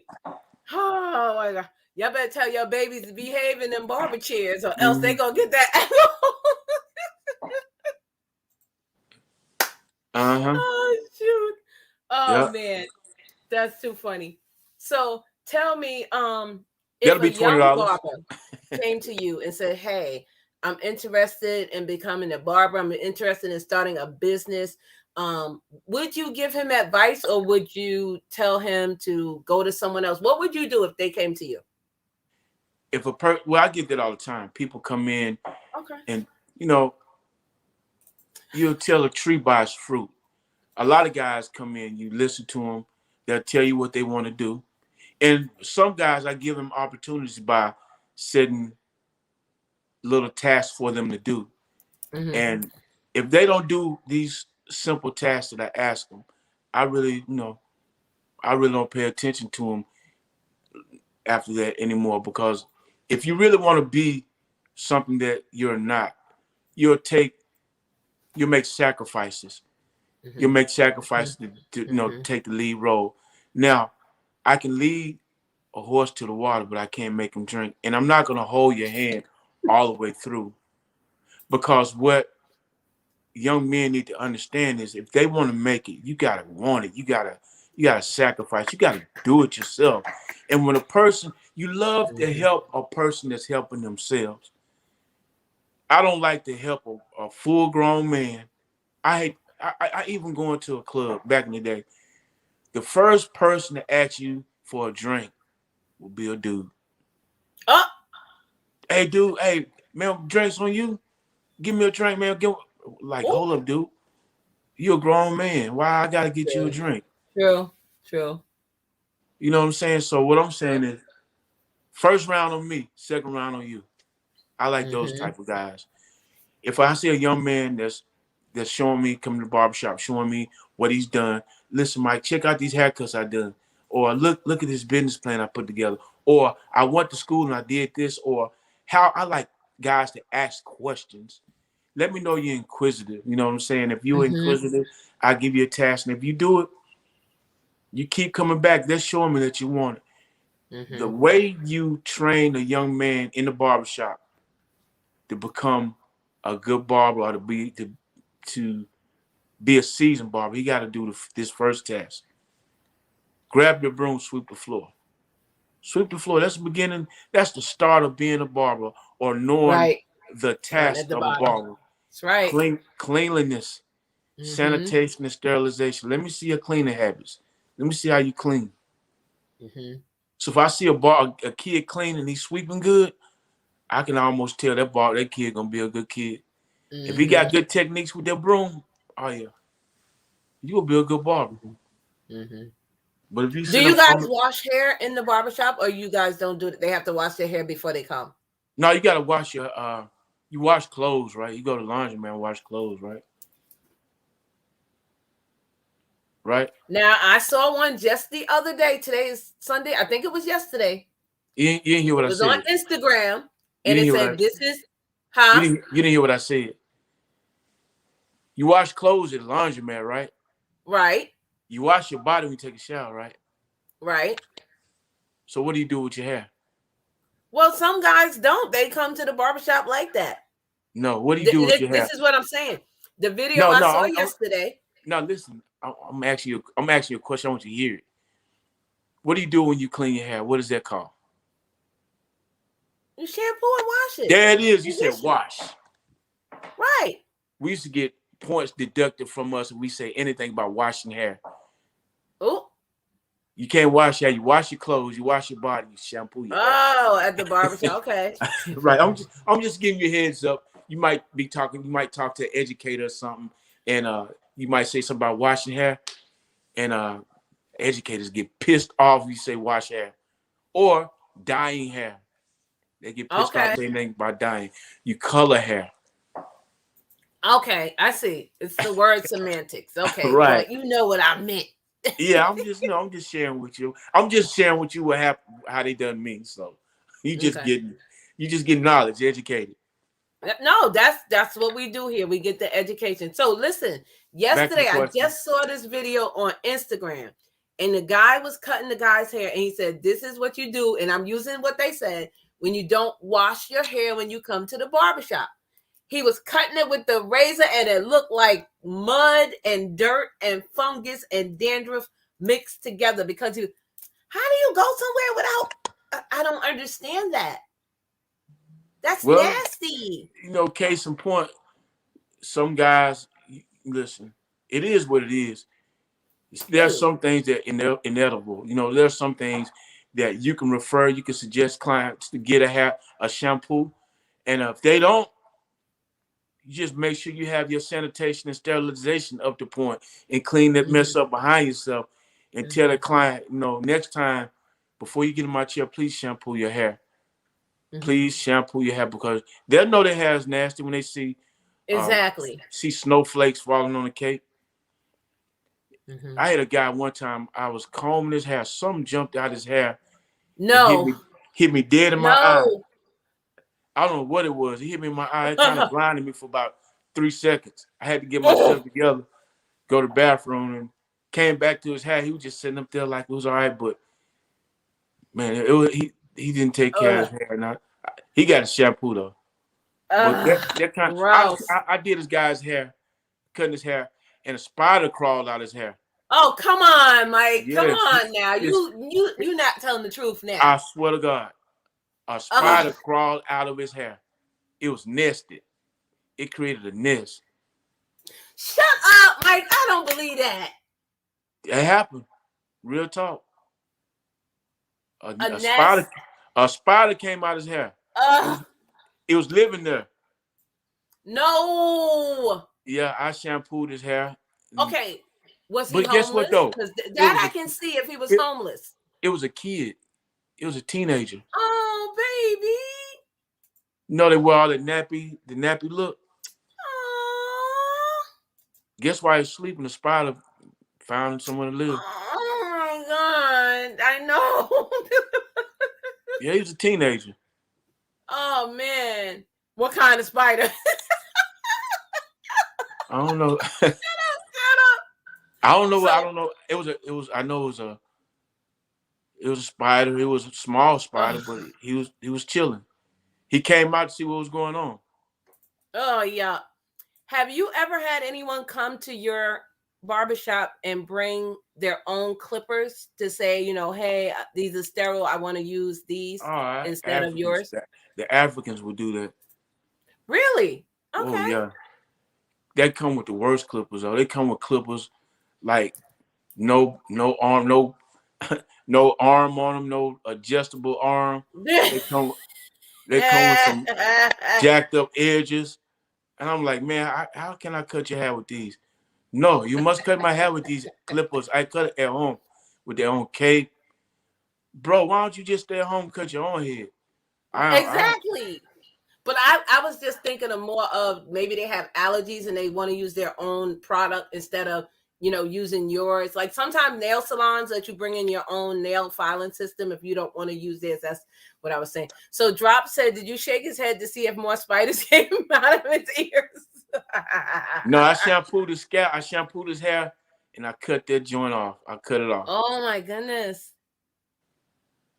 Oh my God. Y'all better tell your babies to behave in them barber chairs or else they gonna get that. Oh shoot. Oh man. That's too funny. So tell me, if That'll be a young $20. barber came to you and said, "Hey, I'm interested in becoming a barber. I'm interested in starting a business." Would you give him advice or would you tell him to go to someone else? What would you do if they came to you? Well, I get that all the time. People come in, Okay, and you'll tell a tree by its fruit. A lot of guys come in, you listen to them, they'll tell you what they want to do. And some guys, I give them opportunities by setting little tasks for them to do. mm-hmm. And if they don't do these simple tasks that I ask them, I really don't pay attention to them after that anymore. Because if you really want to be something that you're not, you'll make sacrifices. Mm-hmm. You'll make sacrifices to take the lead role. Now, I can lead a horse to the water, but I can't make him drink. And I'm not going to hold your hand all the way through. Because what young men need to understand is if they want to make it, you got to want it. You got to sacrifice. You got to do it yourself. And when you love to help a person that's helping themselves. I don't like to help a full-grown man. I even going to a club back in the day. The first person to ask you for a drink will be a dude. Oh. Hey, dude. Hey, man, drinks on you? Give me a drink, man. Hold up, dude. You a grown man. Why I got to get you a drink? True. You know what I'm saying? So what I'm saying is first round on me, second round on you. I like those type of guys. If I see a young man that's showing me, coming to the barbershop, showing me what he's done. Listen, Mike, check out these haircuts I done. Or look at this business plan I put together. Or I went to school and I did this. Or how I like guys to ask questions. Let me know you're inquisitive. You know what I'm saying? If you're inquisitive, I give you a task. And if you do it, you keep coming back. That's showing me that you want it. The way you train a young man in the barbershop to become a good barber or to be a seasoned barber, he got to do this first task. Grab your broom, sweep the floor. Sweep the floor. That's the beginning. That's the start of being a barber or knowing the task of a barber. That's right. Cleanliness, sanitation, and sterilization. Let me see your cleaning habits. Let me see how you clean. So if I see a kid clean and he's sweeping good, I can almost tell that kid gonna be a good kid. If he got good techniques with that broom, oh yeah, you will be a good barber. But if do you guys wash hair in the barbershop, or you guys don't do it? They have to wash their hair before they come. No, you gotta wash you wash clothes, right? You go to the laundromat and wash clothes, right? Right. Now I saw one just the other day. Today is Sunday. I think it was yesterday. You didn't hear what I said. It was on Instagram, and it said, "This is how." You didn't hear what I said. You wash clothes at the laundromat, right? Right. You wash your body when you take a shower, right? Right. So what do you do with your hair? Well, some guys don't. They come to the barbershop like that. No. What do you do with your hair? This is what I'm saying. The video I saw yesterday. No, listen. I'm asking you a question. I want you to hear it. What do you do when you clean your hair? What is that called? You shampoo and wash it. There it is. You said wash. Right. We used to get points deducted from us if we say anything about washing hair. Oh. You can't wash hair. You wash your clothes. You wash your body. You shampoo your hair. Oh, at the barbershop. Okay. Right. I'm just giving you a heads up. You might talk to an educator or something, and you might say something about washing hair, and educators get pissed off if you say wash hair. Or dyeing hair. They get pissed off saying anything about dyeing. You color hair. Okay, I see. It's the word semantics. Okay, right. Well, you know what I meant. Yeah, I'm just sharing with you. I'm just sharing with you what happened, how they done me. So you just Okay. getting, you just getting knowledge, educated. No, that's what we do here. We get the education. So listen, Back to the yesterday I question. just saw this video on Instagram, and the guy was cutting the guy's hair, and he said, "This is what you do," and I'm using what they said when you don't wash your hair when you come to the barbershop. He was cutting it with the razor, and it looked like mud and dirt and fungus and dandruff mixed together. Because he, how do you go somewhere without? I don't understand that. That's Well, nasty. case in point, some guys listen. It is what it is. There are Ew. some things that inedible. There's some things that you can refer, you can suggest clients to get a shampoo, and if they don't, you just make sure you have your sanitation and sterilization up to point and clean that mess Mm-hmm. up behind yourself, and tell the Mm-hmm. client, next time before you get in my chair, please shampoo your hair. Mm-hmm. Please shampoo your hair, because they'll know their hair is nasty when they um, Exactly. see snowflakes falling on the cake. Mm-hmm. I had a guy one time, I was combing his hair, something jumped out his hair and No. hit me dead in my eye. No. I don't know what it was. It hit me in my eye. It kind of blinded me for about 3 seconds. I had to get myself together, go to the bathroom, and came back to his hair. He was just sitting up there like it was all right, but man, he didn't take care of his hair. Now he got a shampoo though, but that kind Gross. I did this guy's hair, cutting his hair, and a spider crawled out his hair. Oh, come on, Mike. Come Yes, on now. this You not telling the truth now. I swear to God, a spider Oh, crawled out of his hair. It was nested. It created a nest. shut up, Mike. I don't believe that. It happened. Real talk. A A nest. spider came out his hair. Ugh. It was living there. No. Yeah, I shampooed his hair. Okay. Was he But guess what homeless? though? Because It that was I a can see if he was it, homeless. it was a kid. It was a teenager. Oh, baby. They wear all the nappy look. Oh, Guess why he's sleeping? The spider found him somewhere to live. oh my God. I know. Yeah, he was a teenager. Oh man. What kind of spider? I don't know. Shut up. I don't know. I So, don't know. I know it was a spider. It was a small spider, but he was chilling. He came out to see what was going on. oh yeah. Have you ever had anyone come to your barbershop and bring their own clippers to say, hey, these are sterile. I want to use these All right, instead of Africans. yours? The Africans would do that. Really? Oh Okay. yeah, they come with the worst clippers. Though they come with clippers like no arm, no no arm on them, no adjustable arm. They come they come with some jacked up edges, and I'm like, man, how can I cut your hair with these? No, you must cut my hair with these clippers. I cut it at home with their own cape. Bro, why don't you just stay at home and cut your own head? I Exactly. But I was just thinking of more of maybe they have allergies and they want to use their own product instead of, using yours. Like sometimes nail salons let you bring in your own nail filing system if you don't want to use theirs. That's what I was saying. So Drop said, did you shake his head to see if more spiders came out of his ears? No, I shampooed his scalp, I shampooed his hair, and I cut that joint off. I cut it off. Oh my goodness.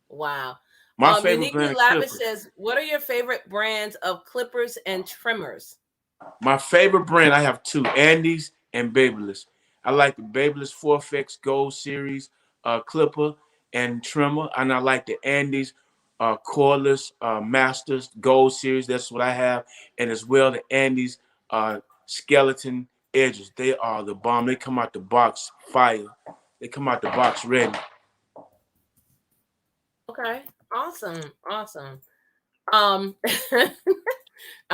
Wow. My favorite Uniquely brand of Lavish clippers. says, what are your favorite brands of clippers and trimmers? My favorite brand, I have two, Andes and Babyliss. I like the Babyliss 4FX Gold Series clipper and trimmer, and I like the Andes cordless Masters Gold Series. That's what I have, and as well the Andes skeleton edges. They are the bomb. They come out the box fire. They come out the box ready. Okay. Awesome. I'm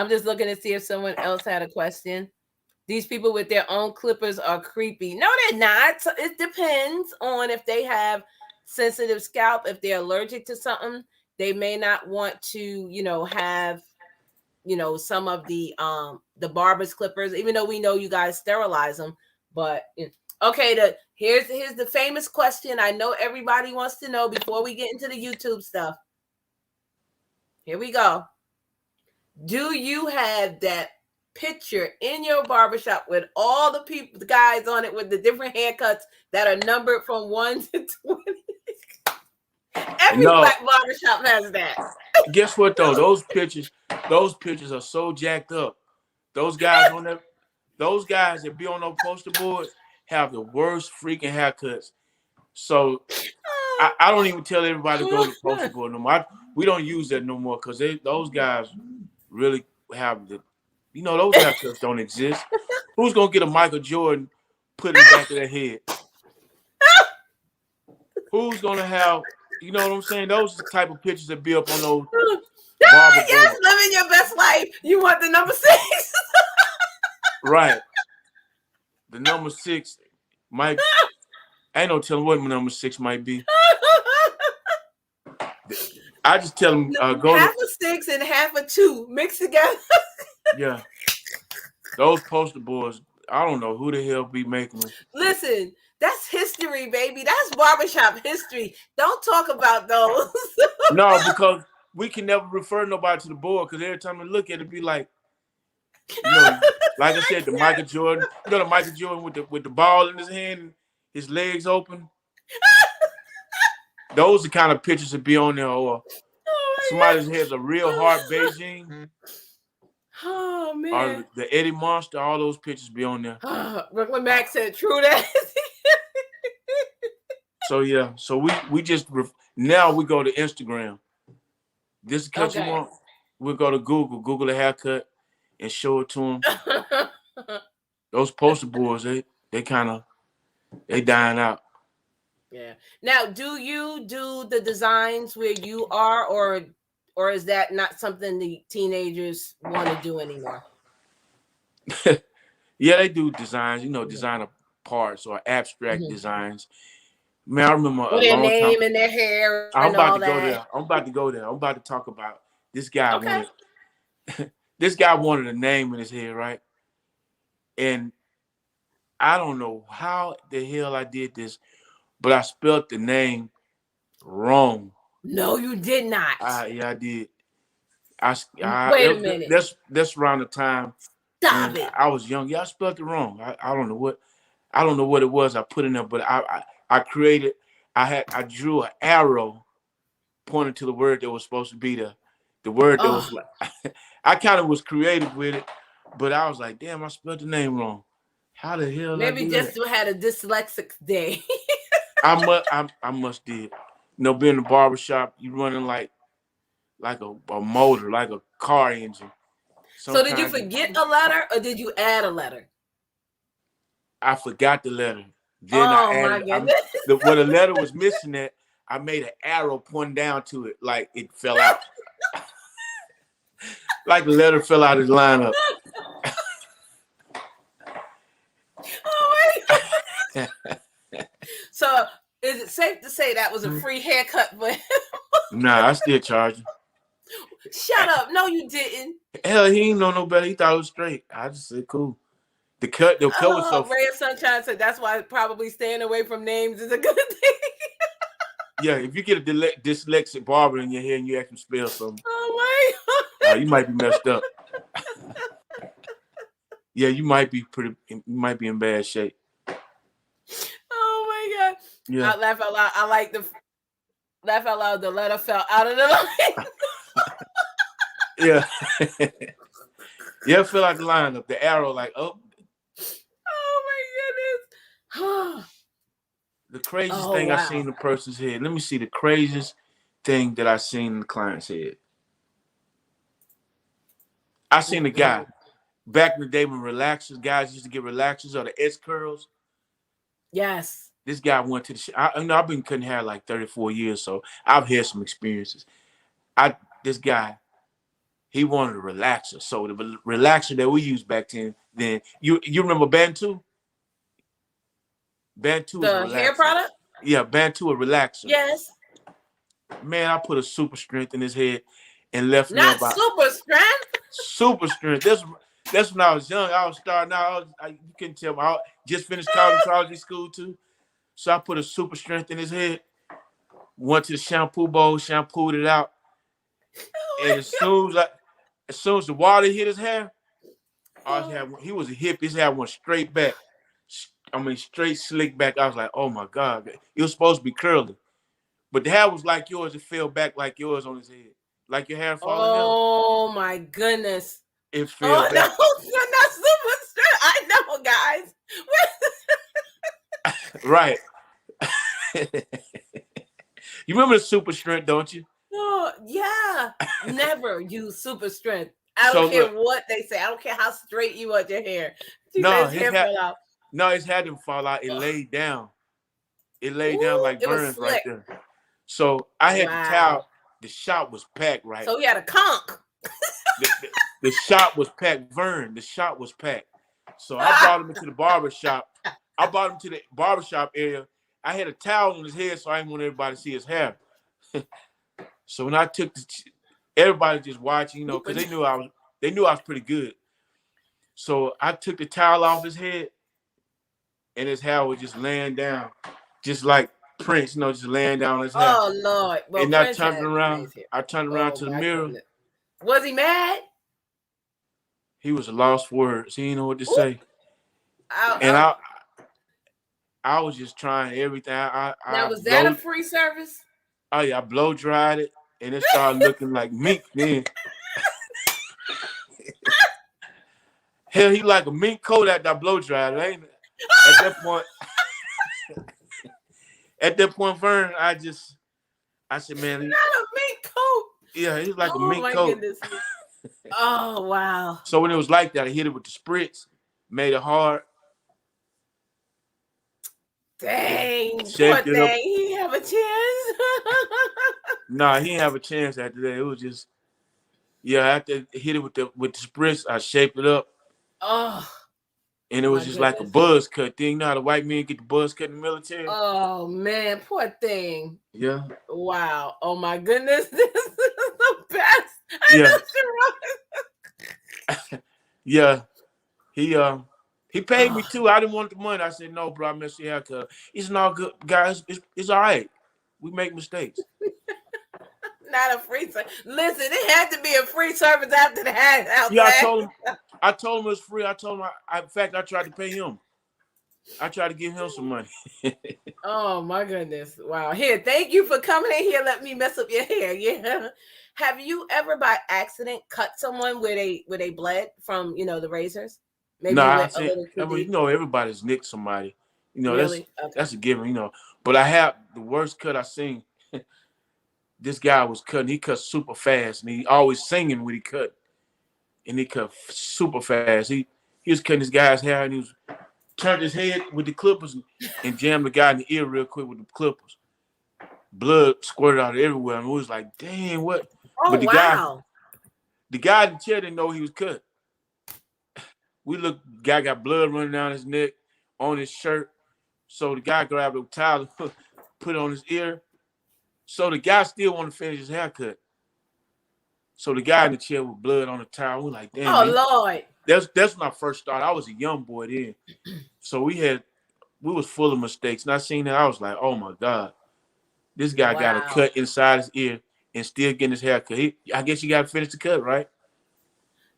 just looking to see if someone else had a question. These people with their own clippers are creepy. No, they're not. It depends on if they have sensitive scalp. If they're allergic to something, they may not want to, have, some of the barber's clippers, even though we know you guys sterilize them. But okay, Here's the famous question I know everybody wants to know before we get into the YouTube stuff. Here we go. Do you have that picture in your barbershop with all the people, the guys on it with the different haircuts that are numbered from 1 to 20? Every black barbershop has that. Guess what though? Those pictures are so jacked up. Those guys that be on those poster boards have the worst freaking haircuts. So I don't even tell everybody to go to the poster board no more. We don't use that no more because those guys really have those haircuts don't exist. Who's gonna get a Michael Jordan put in the back of their head? Who's gonna have, you know what I'm saying? Those are the type of pictures that be up on those barber yes, boards. living your best life. You want the number 6. Right. The number 6 might, I ain't no telling what my number 6 might be. I just tell them go half a 6 and half a 2 mixed together. Yeah. Those poster boards, I don't know who the hell be making them. Listen, that's history, baby. That's barbershop history. Don't talk about those. No, because we can never refer nobody to the board because every time I look at it, be like, like I said, the Michael Jordan, the Michael Jordan with the ball in his hand and his legs open. Those are the kind of pictures that be on there, or somebody has a real hard Beijing. Oh man! Or the Eddie Monster, all those pictures be on there. Brooklyn Mac said, "True that." So yeah, so we just now we go to Instagram. This is cut you want. We'll go to Google a haircut, and show it to them. Those poster boards, they dying out. Yeah. Now, do you do the designs where you are, or is that not something the teenagers want to do anymore? Yeah, they do designs, designer parts or abstract designs. Man, I remember with their name and their hair. I'm about to go there. I'm about to talk about this guy. Okay. This guy wanted a name in his head, right? And I don't know how the hell I did this, but I spelled the name wrong. No, you did not. Yeah, I did. Wait a minute. That's around the time. Stop it. I was young. Yeah, I spelled it wrong. I don't know what it was I put in there, but I created. I drew an arrow pointing to the word that was supposed to be the word that was like. I kind of was creative with it, but I was like, damn, I spelled the name wrong. How the hell? Maybe just had a dyslexic day. I must did. Being in the barbershop, you running like a motor, like a car engine. So did you forget a letter or did you add a letter? I forgot the letter. Then I added where the letter was missing at, I made an arrow pointing down to it like it fell out. Like the letter fell out of the lineup. Oh my God. So is it safe to say that was a free haircut for him? Nah, I still charge him. Shut up. No, you didn't. Hell, he ain't know no better. He thought it was straight. I just said, cool. The cut was so... Ray of Sunshine said that's why probably staying away from names is a good thing. Yeah, if you get a dyslexic barber in your head and you ask him to spell something, oh my God. You might be messed up. Yeah, you might be in bad shape. Oh my God. Yeah. I laugh out loud. I like laugh out loud. The letter fell out of the line. Yeah. Yeah, it fell out the lineup. The arrow, like, oh. Oh my goodness. The craziest thing I seen in a person's head. Let me see the craziest thing that I seen in the client's head. I seen a guy back in the day when guys used to get relaxers or the S curls. Yes. This guy went to the I've been cutting hair like 34 years, so I've had some experiences. This guy, he wanted a relaxer. So the relaxer that we used back then, you remember Bantu? Bantu is a relaxer. The hair product? Yeah, Bantu a relaxer. Yes. Man, I put a super strength in his head and left him about super strength. Super strength. That's when I was young. I was starting out. You couldn't tell me. I just finished college school too. So I put a super strength in his head, went to the shampoo bowl, shampooed it out. And as soon as the water hit his hair, he was a hip. His hair went straight back. I mean, straight slick back. I was like, oh my God. It was supposed to be curly. But the hair was like yours. It fell back like yours on his head. Like your hair falling down. Oh my goodness. It fell back. No, you're not super straight. I know, guys. Right. You remember the super strength, don't you? Oh, yeah. Never use super strength. I don't care what they say. I don't care how straight you want your hair. His hair fell out. No, his hair didn't fall out. It laid down. It laid down like Vernes right there. So I had the towel. The shop was packed, right? So he had a conch. The shop was packed. The shop was packed. So I brought him into the barber shop. I brought him to the barbershop area. I had a towel on his head, so I didn't want everybody to see his hair. So when I took everybody just watching, you know, because they knew I was pretty good. So I took the towel off his head, and his hair was just laying down, just like Prince, you know, just laying down on his hair. Oh Lord! Well, and I turned around. I turned around to the mirror. Goodness. Was he mad? He was lost for words. He didn't know what to say. I was just trying everything. Now, was that a free service? Oh yeah, I blow dried it, and it started looking like mink then. Hell, he like a mink coat after I blow dried it, ain't it? At that point, Vern, I said, man, not a mink coat. Yeah, he's like a mink coat. Goodness. Oh wow! So when it was like that, I hit it with the spritz, made it hard. Dang, poor thing. He have a chance. Nah, he didn't have a chance after that. It was just, after I hit it with the spritz, I shaped it up. Oh. And it was just like a buzz cut thing. You know how the white men get the buzz cut in the military? Oh man, poor thing. Yeah. Wow. Oh my goodness. This is the best. Yeah. He paid me too. I didn't want the money. I said, no, bro, I messed your haircut. It's not good, guys. It's all right. We make mistakes. Not a free service. Listen, it had to be a free service after that. Yeah, I told him it was free. I told him, in fact, I tried to pay him. I tried to give him some money. Oh my goodness. Wow. Here, thank you for coming in here. Let me mess up your hair. Yeah. Have you ever by accident cut someone where they bled from, the razors? Maybe everybody's nicked somebody. Really? That's a given, But I have the worst cut I seen. This guy was cutting. He cut super fast, and he always singing when he cut. And he cut super fast. He was cutting this guy's hair, and he was turned his head with the clippers and jammed the guy in the ear real quick with the clippers. Blood squirted out everywhere, and we was like, "Dang, what?" Oh, but wow! The guy in the chair didn't know he was cut. We looked. The guy got blood running down his neck, on his shirt. So the guy grabbed a towel, put it on his ear. So the guy still wanted to finish his haircut. So the guy in the chair with blood on the towel, we're like, damn. Oh, man. Lord. That's when I first started. I was a young boy then. So we was full of mistakes. And I seen that, I was like, oh my God. This guy got a cut inside his ear and still getting his haircut. I guess you got to finish the cut, right?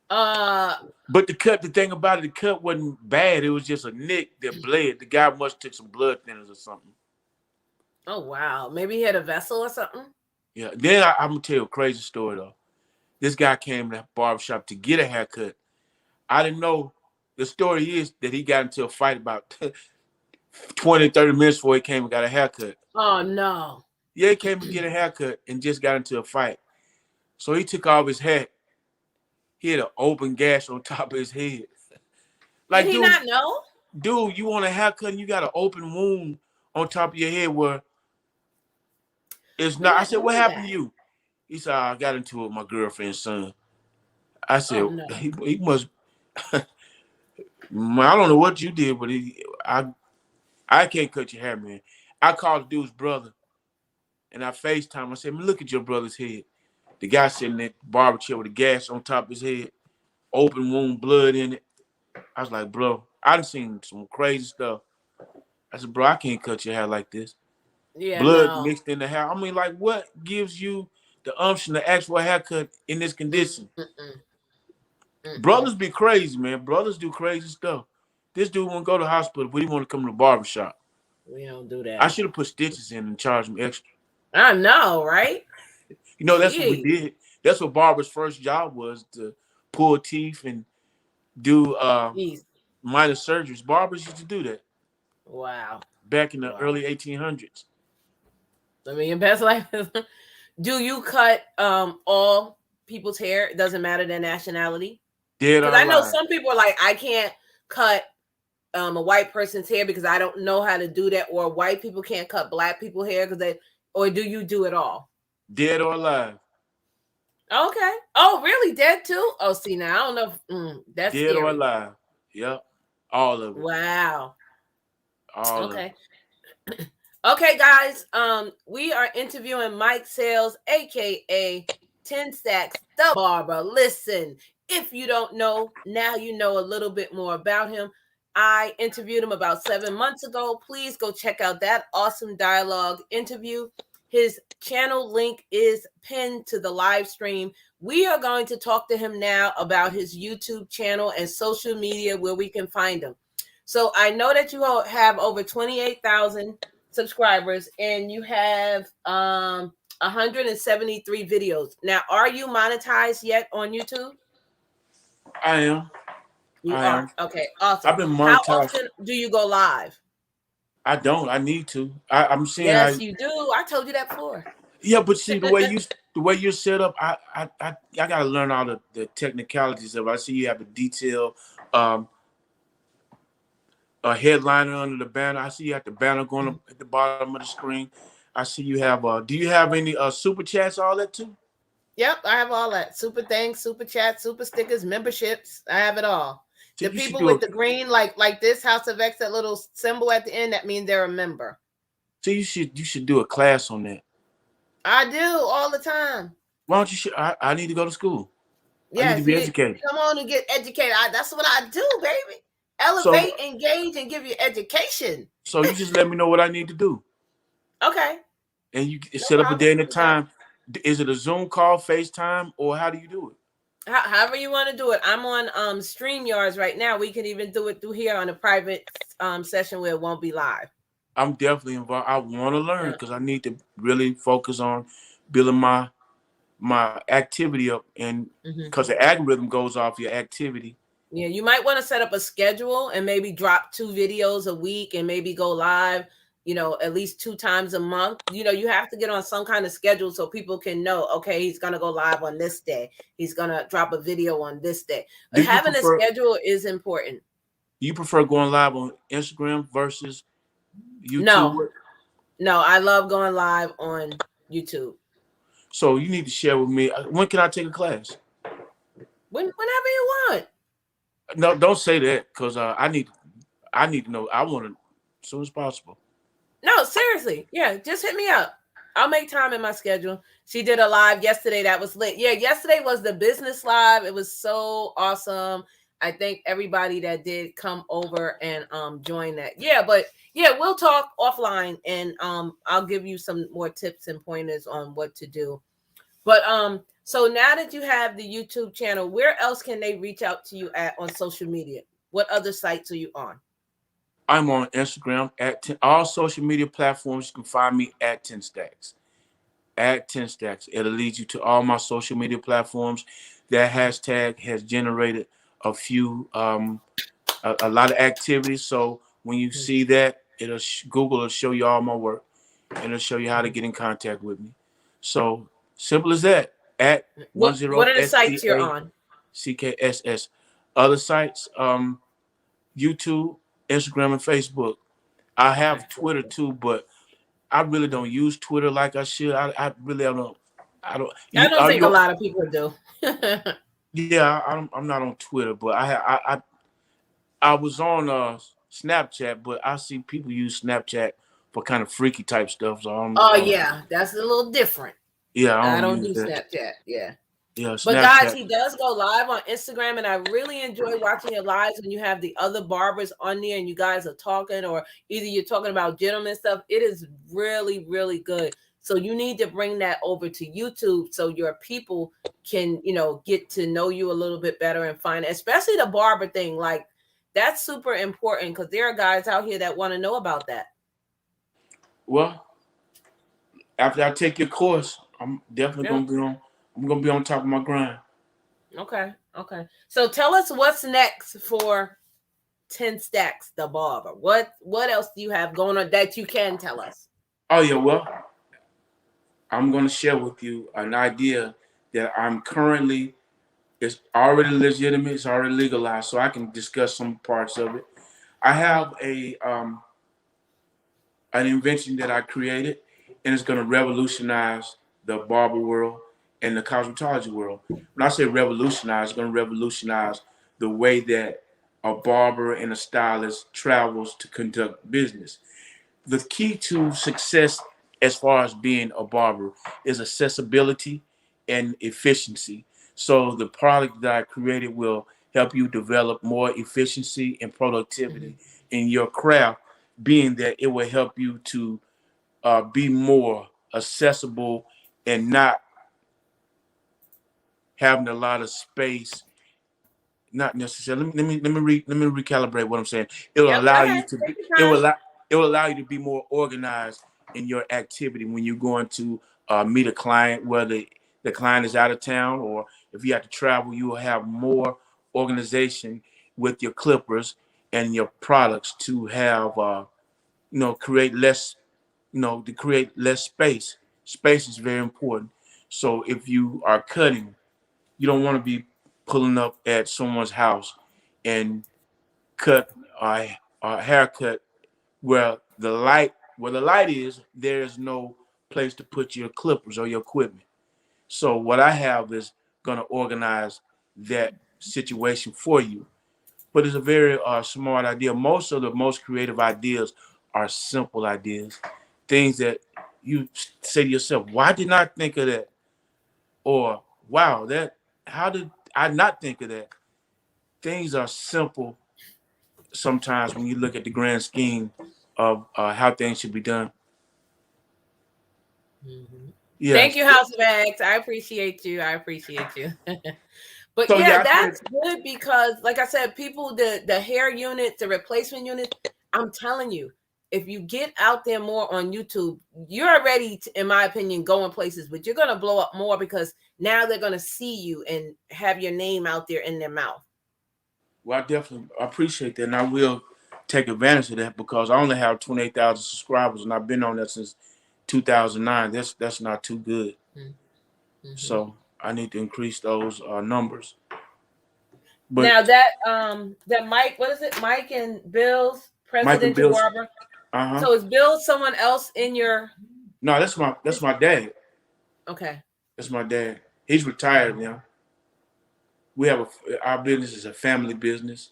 But the thing about it, the cut wasn't bad. It was just a nick that bled. The guy must have took some blood thinners or something. Oh, wow. Maybe he had a vessel or something? Yeah. Then I'm going to tell you a crazy story, though. This guy came to the barbershop to get a haircut. I didn't know. The story is that he got into a fight about 20, 30 minutes before he came and got a haircut. Oh, no. Yeah, he came to get a haircut and just got into a fight. So he took off his hat. He had an open gash on top of his head. Like, did he not know? Dude, you want a haircut and you got an open wound on top of your head where it's not. I said, what happened to you? He said, I got into it with my girlfriend's son. I said, oh, no. he must. I don't know what you did, but I can't cut your hair, man. I called the dude's brother, and I FaceTime. I said, man, look at your brother's head. The guy sitting in the barber chair with a gash on top of his head, open wound, blood in it. I was like, bro, I done seen some crazy stuff. I said, bro, I can't cut your hair like this. Yeah, Blood no. mixed in the hair. I mean, like, what gives you the umption to ask for a haircut in this condition? Mm-mm. Mm-mm. Brothers be crazy, man. Brothers do crazy stuff. This dude won't go to the hospital, but he want to come to the barber shop. We don't do I that. should have put stitches in and charged him extra. I know, right? You know, that's what we Gee. did. That's what barber's first job was, to pull teeth and do Jeez. minor surgeries. Barbers used to do that Wow. back in the Wow. early 1800s. I mean, best life. Do you cut all people's hair? It doesn't matter their nationality. Dead Because or I know alive. some people are like, I can't cut a white person's hair because I don't know how to do that, or white people can't cut black people's hair because they. Or do you do it all? Dead or alive. Okay. Oh, really? Dead too? Oh, see now I don't know. That's Dead or scary. alive. Yep. All of it. Wow. All of Okay. it. Okay, guys. We are interviewing Mike Sales, aka 10 Stacks, the barber. Listen, if you don't know, now you know a little bit more about him. I interviewed him about 7 months ago. Please go check out that awesome dialogue interview. His channel link is pinned to the live stream. We are going to talk to him now about his YouTube channel and social media where we can find him. So I know that you have over 28,000 subscribers and you have 173 videos. Now, are you monetized yet on YouTube? I am. You I are. am. Okay, awesome. I've been How monetized. often do you go live? I don't. I need to. I'm seeing Yes, how. you do. I told you that before. Yeah, but see the way you're set up. I gotta learn all the technicalities of it. I see you have a detail, a headliner under the banner. I see you have the banner going up at the bottom of the screen. I see you have. Do you have any super chats? All that too. Yep, I have all that. Super thanks, super chat, super stickers, memberships. I have it all. So The you should people do with a. the green, like this House of X, that little symbol at the end, that means they're a member. So you should do a class on that. I do all the time. Why don't you? I need to go to school. I need to Yes, be you educated. come on and get educated. That's what I do, baby. So Elevate, engage, and give you education. so you just let me know what I need to do, Okay, and you no set up a problem. day and a We got it. time. Is it a Zoom call, FaceTime, or how do you do it? However you want to do it. I'm on Streamyards right now. We can even do it through here on a private session where it won't be live. I'm definitely involved. I want to learn Yeah. because I need to really focus on building my activity up, and because the algorithm goes off your activity. Yeah, you might want to set up a schedule and maybe drop 2 videos a week and maybe go live, at least 2 times a month. You have to get on some kind of schedule so people can know, okay, he's going to go live on this day. He's going to drop a video on this day. Do you Having a prefer schedule is important. going live on Instagram versus No, YouTube? I love going live on YouTube. So you need to share with me. When can I take a class? Whenever you want. No, don't say that because I need to know. I want to as soon as possible. No, seriously. Yeah, just hit me up. I'll make time in my schedule. She did a live yesterday that was lit. Yeah, yesterday was the business live. It was so awesome. I thank everybody that did come over and join that. Yeah, but yeah, we'll talk offline and I'll give you some more tips and pointers on what to do. But so now that you have the YouTube channel, where else can they reach out to you at on social media? What other sites are you on? I'm on Instagram at all social media platforms. You can find me at 10 Stacks. At 10 Stacks. It'll lead you to all my social media platforms. That hashtag has generated a few a lot of activities. So when you see that, Google will show you all my work, and it'll show you how to get in contact with me. So simple as that. At What are the sites you're on? CKSS. Other sites, YouTube, Instagram, and Facebook. I have Twitter too, but I really don't use Twitter like I should. I really don't. I don't. I don't Are think a you? lot of people do. Yeah, I'm not on Twitter, but I was on Snapchat, but I see people use Snapchat for kind of freaky type stuff. So Oh yeah, that's a little different. yeah, I I don't don't do use that. Snapchat. Yeah. Yeah, But guys, Snapchat. he does go live on Instagram, and I really enjoy watching your lives when you have the other barbers on there and you guys are talking, or either you're talking about gentleman stuff. It is really, really good. So you need to bring that over to YouTube so your people can, get to know you a little bit better and find, especially the barber thing. Like that's super important because there are guys out here that want to know about that. Well, after I take your course, I'm definitely Yeah. gonna be on. I'm gonna be on top of my grind. Okay. Okay. So tell us what's next for 10 Stacks, the barber. What else do you have going on that you can tell us? Oh yeah, well, I'm gonna share with you an idea that I'm currently. It's already legitimate. It's already legalized, so I can discuss some parts of it. I have a an invention that I created, and it's gonna revolutionize the barber world and the cosmetology world. When I say revolutionize, it's gonna revolutionize the way that a barber and a stylist travels to conduct business. The key to success as far as being a barber is accessibility and efficiency. So the product that I created will help you develop more efficiency and productivity Mm-hmm. in your craft, being that it will help you to be more accessible and not having a lot of space. Not necessarily. Let me recalibrate what I'm saying. It will Yep, go allow you ahead. to Take be. your time. It will allow you to be more organized in your activity when you're going to meet a client, whether the client is out of town or if you have to travel. You will have more organization with your clippers and your products to have create less. To create less space. Space is very important. So if you are cutting, you don't want to be pulling up at someone's house and cut a haircut where the light is. There is no place to put your clippers or your equipment. So what I have is going to organize that situation for you. But it's a very smart idea. Most of the most creative ideas are simple ideas, things that you say to yourself, "Why didn't I think of that?" Or "Wow, that how did I not think of that?" Things are simple sometimes when you look at the grand scheme of how things should be done. Mm-hmm. Thank Yes. you, House of X. I appreciate you. I appreciate you. But So yeah, yeah, I said, that's good because, like I said, people, the hair units, the replacement units, I'm telling you, if you get out there more on YouTube, you're already, in my opinion, going places, but you're going to blow up more because now they're going to see you and have your name out there in their mouth. well, I definitely appreciate that, and I will take advantage of that because I only have 28,000 subscribers, and I've been on that since 2009. That's not too good. Mm-hmm. So I need to increase those numbers. Now But that Mike, what is it? Mike and Bill's Mike and presidential Bill's, barber. uh-huh. So is Bill someone else in your? No, that's my dad. Okay. That's my dad. He's retired now. We have our business is a family business,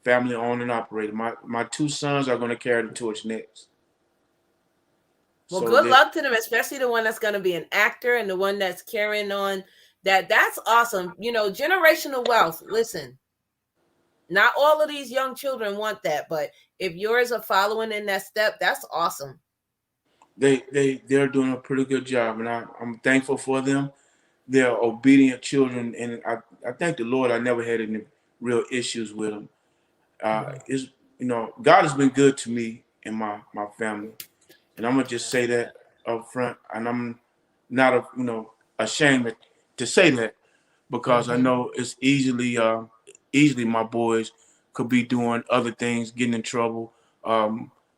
family owned and operated. My two sons are going to carry the torch next. Well, So good that luck to them, especially the one that's going to be an actor and the one that's carrying on that. That's awesome. Generational wealth. Listen, not all of these young children want that, but if yours are following in that step, that's awesome. they're doing a pretty good job, and I'm thankful for them. They're obedient children, and I thank the Lord. I never had any real issues with them. Is God has been good to me and my family, and I'm gonna just say that up front, and I'm not ashamed to say that because I Mm-hmm. know it's easily my boys could be doing other things, getting in trouble,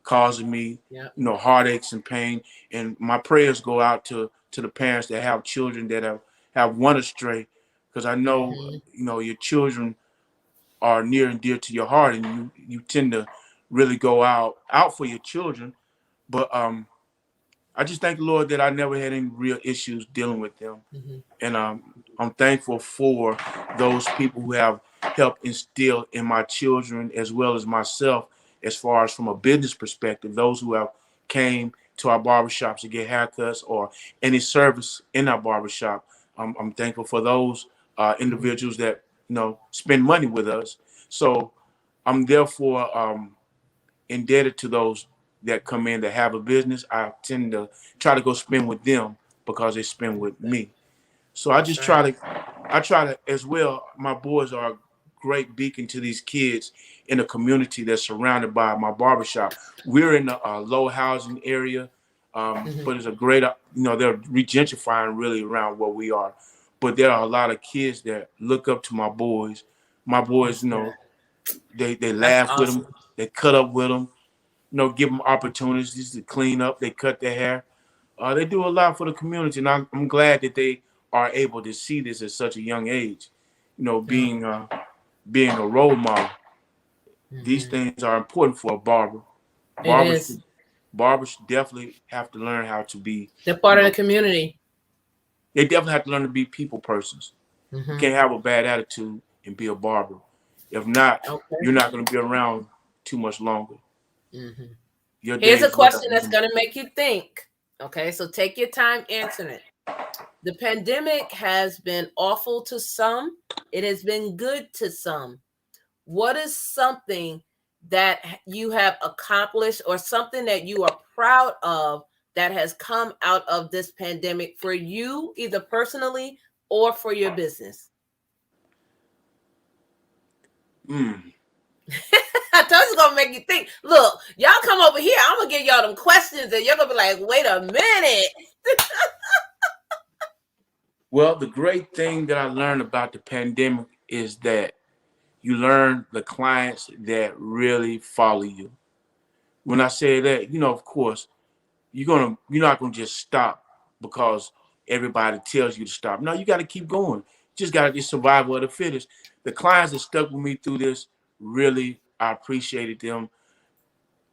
causing me Yeah. heartaches and pain. And my prayers go out to the parents that have children that have went astray, because I know Mm-hmm. your children are near and dear to your heart, and you tend to really go out for your children. But I just thank the Lord that I never had any real issues dealing with them, Mm-hmm. and I'm thankful for those people who have helped instill in my children as well as myself, as far as from a business perspective, those who have came to our barbershops to get haircuts or any service in our barbershop. I'm thankful for those individuals that spend money with us. So I'm therefore indebted to those that come in that have a business. I tend to try to go spend with them because they spend with me. So I just try to as well. My boys are a great beacon to these kids in a community that's surrounded by my barbershop. We're in a low housing area, but it's a great, they're regentrifying really around where we are. But there are a lot of kids that look up to my boys. My boys, they That's laugh with them, awesome. they cut up with them, give them opportunities to clean up. They cut their hair. They do a lot for the community, and I'm glad that they are able to see this at such a young age. Yeah. Being a role model. These Hmm. things are important for a barber. It Barbers, is. barbers definitely have to learn how to be. They're You part of the know, community. they definitely have to learn to be people persons. You Hmm. can't have a bad attitude and be a barber. If not, Okay. you're not going to be around too much longer. Hmm. Your Here's a days are question that's numbered. going to make you think. Okay, so take your time answering it. The pandemic has been awful to some, it has been good to some. What is something that you have accomplished or something that you are proud of that has come out of this pandemic for you, either personally or for your business? Mm. I told you it's gonna make you think. Look, y'all come over here. I'm gonna give y'all them questions, and you're gonna be like, "Wait a minute." Well, the great thing that I learned about the pandemic is that you learn the clients that really follow you. When I say that, of course, you're not gonna just stop because everybody tells you to stop. No, you got to keep going. You just got to just survival of the fittest. The clients that stuck with me through this, really, I appreciated them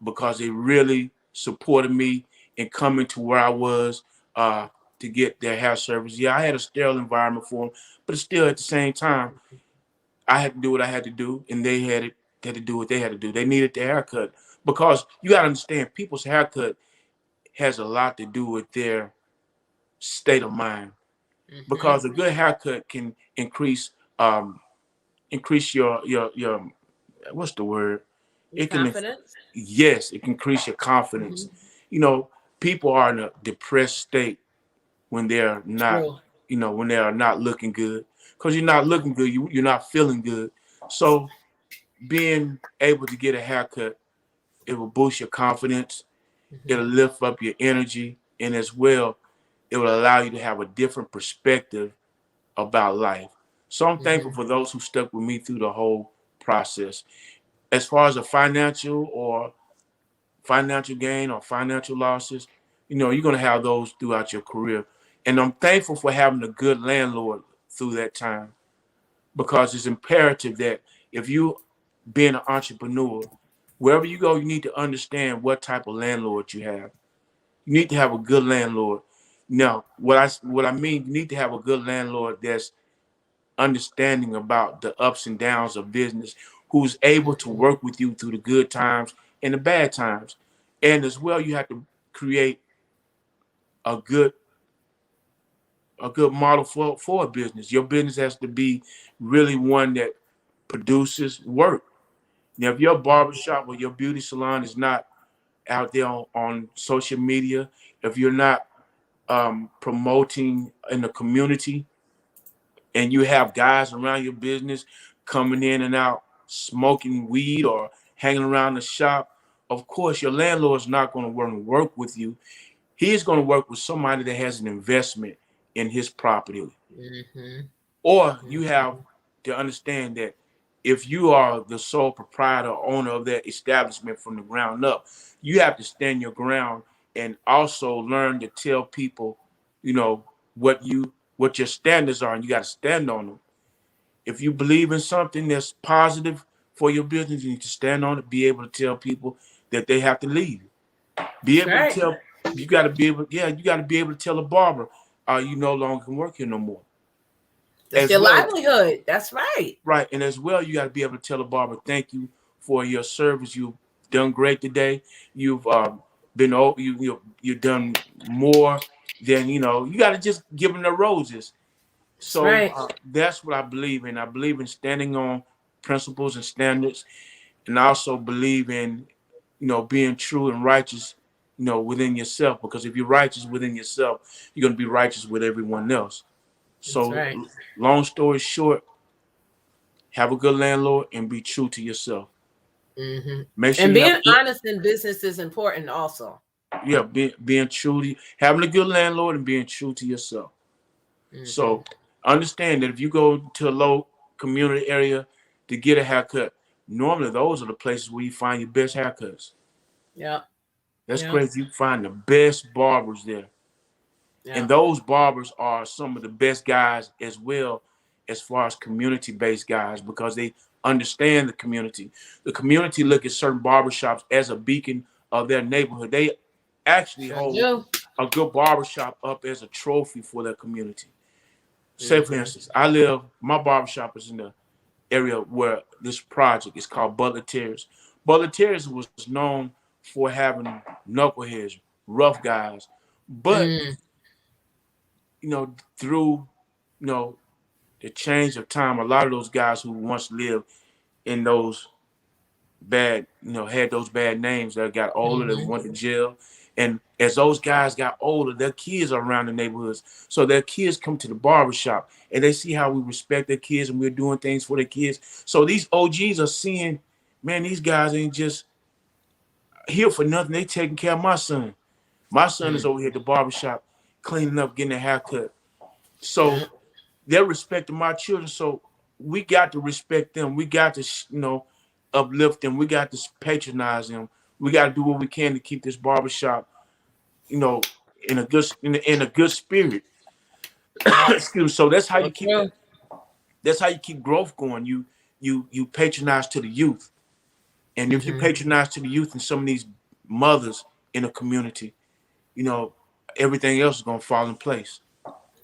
because they really supported me in coming to where I was to get their hair service. Yeah, I had a sterile environment for them, but still at the same time, I had to do what I had to do, and they had to do what they had to do. They needed their haircut because you got to understand, people's haircut has a lot to do with their state of mind. Mm-hmm. Because a good haircut can increase your what's the word? Your It can, confidence. yes, it can increase your confidence. Mm-hmm. You know, people are in a depressed state when they're not, True. when they are not looking good. Because you're not looking good, you're not feeling good. So being able to get a haircut, it will boost your confidence. Mm-hmm. It'll lift up your energy, and as well, it will allow you to have a different perspective about life. So I'm thankful Mm-hmm. for those who stuck with me through the whole process. As far as a financial gain or financial losses, you're gonna have those throughout your career. And I'm thankful for having a good landlord through that time because it's imperative that if you being an entrepreneur, wherever you go, you need to understand what type of landlord you have. You need to have a good landlord. Now, what I mean, you need to have a good landlord that's understanding about the ups and downs of business, who's able to Mm-hmm. work with you through the good times and the bad times. And as well, you have to create a good model for a business. Your business has to be really one that produces work. Now, if your barbershop or your beauty salon is not out there on social media, if you're not promoting in the community, and you have guys around your business coming in and out smoking weed or hanging around the shop, of course your landlord's not going to want to work with you. He's going to work with somebody that has an investment in his property. Mm-hmm. Or you have Mm-hmm. to understand that if you are the sole proprietor or owner of that establishment from the ground up, you have to stand your ground and also learn to tell people, you know, what your standards are, and you got to stand on them. If you believe in something that's positive for your business, you need to stand on it, be able to tell people that they have to leave. Be That's able to right. tell, you got to be able, yeah, you got to be able to tell a barber, you no longer can work here no more. That's As your well, livelihood. That's right. right, and as well, you got to be able to tell a barber, thank you for your service. You've done great today. You've been, you've done more than, you got to just give them the roses. That's So right. that's what I believe in. I believe in standing on principles and standards, and I also believe in, being true and righteous, within yourself. Because if you're righteous within yourself, you're gonna be righteous with everyone else. That's So, right. long story short, have a good landlord and be true to yourself. Mm-hmm. Make sure And you have being a good, honest in business is important also. yeah, being true to having a good landlord and being true to yourself. Mm-hmm. So understand that if you go to a low community area to get a haircut, normally those are the places where you find your best haircuts. Yeah. That's Yeah. crazy. You find the best barbers there. Yeah. And those barbers are some of the best guys as well, as far as community-based guys, because they understand the community. The community look at certain barbershops as a beacon of their neighborhood. They actually Sure hold do. a good barbershop up as a trophy for their community. Say, for Mm-hmm. instance, my barbershop is in the area where this project is called Butler Terrace. Butler Terrace was known for having knuckleheads, rough guys. But, Mm. through, the change of time, a lot of those guys who once lived in those had those bad names that got older, that Mm-hmm. went to jail. And as those guys got older, their kids are around the neighborhoods. So their kids come to the barbershop and they see how we respect their kids and we're doing things for their kids. So these OGs are seeing, man, these guys ain't just here for nothing. They taking care of my son. My son is Mm. over here at the barbershop cleaning up, getting a haircut. So Yeah. they're respecting my children. So we got to respect them. We got to, uplift them. We got to patronize them. We got to do what we can to keep this barbershop, you know, in a good spirit. Yeah. Excuse me. So that's how So you keep true. that. That's how you keep growth going. You patronize to the youth, and if you Mm-hmm. patronize to the youth and some of these mothers in a community, you know, everything else is gonna fall in place.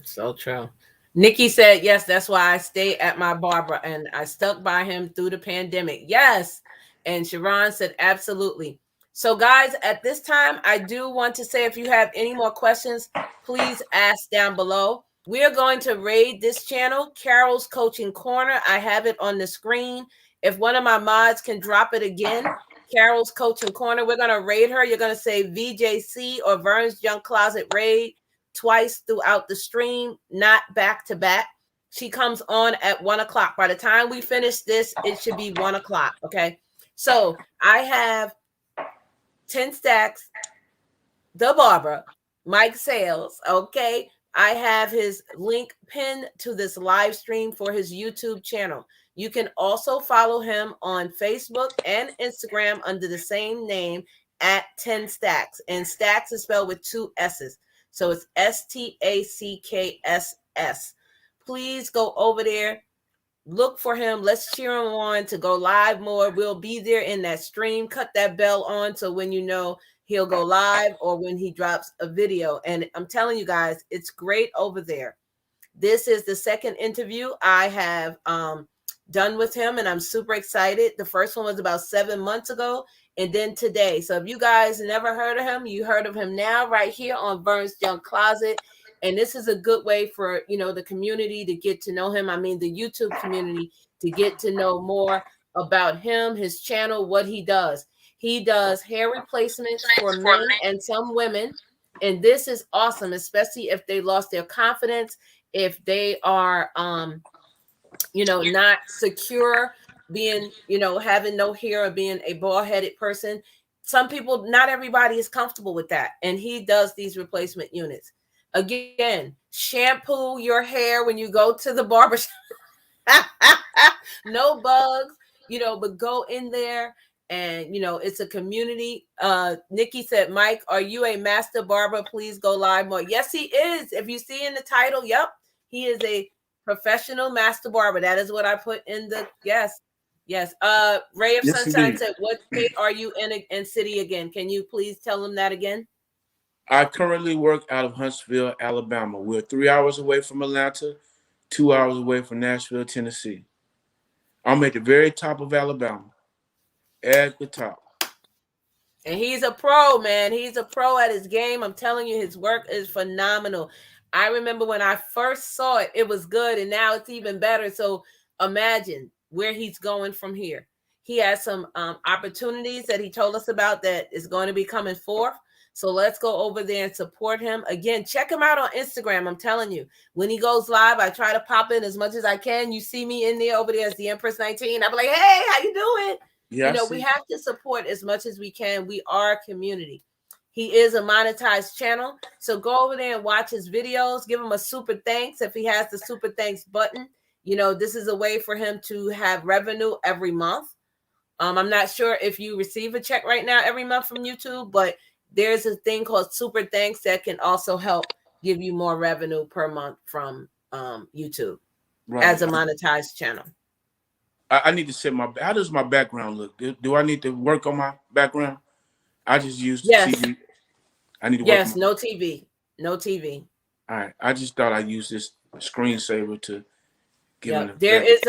So true. Nikki said, yes, that's why I stay at my barber and I stuck by him through the pandemic. Yes. And Sharon said, absolutely. So, guys, at this time, I do want to say if you have any more questions, please ask down below. We are going to raid this channel, Carol's Coaching Corner. I have it on the screen. If one of my mods can drop it again, Carol's Coaching Corner, we're going to raid her. You're going to say VJC or Vernes Junk Closet raid twice throughout the stream, not back to back. She comes on at 1 o'clock. By the time we finish this, it should be 1 o'clock. Okay. So I have 10 stacks, the barber, Mike Sales. Okay. I have his link pinned to this live stream for his YouTube channel. You can also follow him on Facebook and Instagram under the same name at 10 Stacks. And Stacks is spelled with two S's. So it's STACKSS. Please go over there, look for him. Let's cheer him on to go live more. We'll be there in that stream. Cut that bell on so when you know he'll go live or when he drops a video. And I'm telling you guys, it's great over there. This is the second interview I have done with him, and I'm super excited. The first one was about 7 months ago, and then today. So if you guys never heard of him, you heard of him now right here on Vernes Junk Closet. And this is a good way for, the community to get to know him. I mean, the YouTube community to get to know more about him, his channel, what he does. He does hair replacements for men and some women. And this is awesome, especially if they lost their confidence, if they are not secure being, having no hair or being a bald-headed person. Some people, not everybody is comfortable with that. And he does these replacement units. Again, shampoo your hair when you go to the barbershop. No bugs, but go in there and it's a community. Nikki said, Mike, are you a master barber? Please go live more. Yes, he is. If you see in the title, yep, he is a professional master barber. That is what I put in the yes. Ray of Yes, Sunshine indeed. said, what state are you in city again? Can you please tell him that again? I currently work out of Huntsville, Alabama. We're 3 hours away from Atlanta, 2 hours away from Nashville, Tennessee. I'm at the very top of Alabama, at the top. And he's a pro, man. He's a pro at his game. I'm telling you, his work is phenomenal. I remember when I first saw it, it was good, and now it's even better. So imagine where he's going from here. He has some opportunities that he told us about that is going to be coming forth. So let's go over there and support him. Again, check him out on Instagram. I'm telling you, when he goes live, I try to pop in as much as I can. You see me in there over there as the Empress 19. I'll be like, hey, how you doing? Yeah, We have to support as much as we can. We are a community. He is a monetized channel. So go over there and watch his videos. Give him a super thanks if he has the super thanks button. This is a way for him to have revenue every month. I'm not sure if you receive a check right now every month from YouTube, but there's a thing called super thanks that can also help give you more revenue per month from YouTube as a monetized channel. I need to set how does my background look? Do I need to work on my background? I just use TV. I need to work no TV. No TV. All right. I just thought I used this screensaver to give there is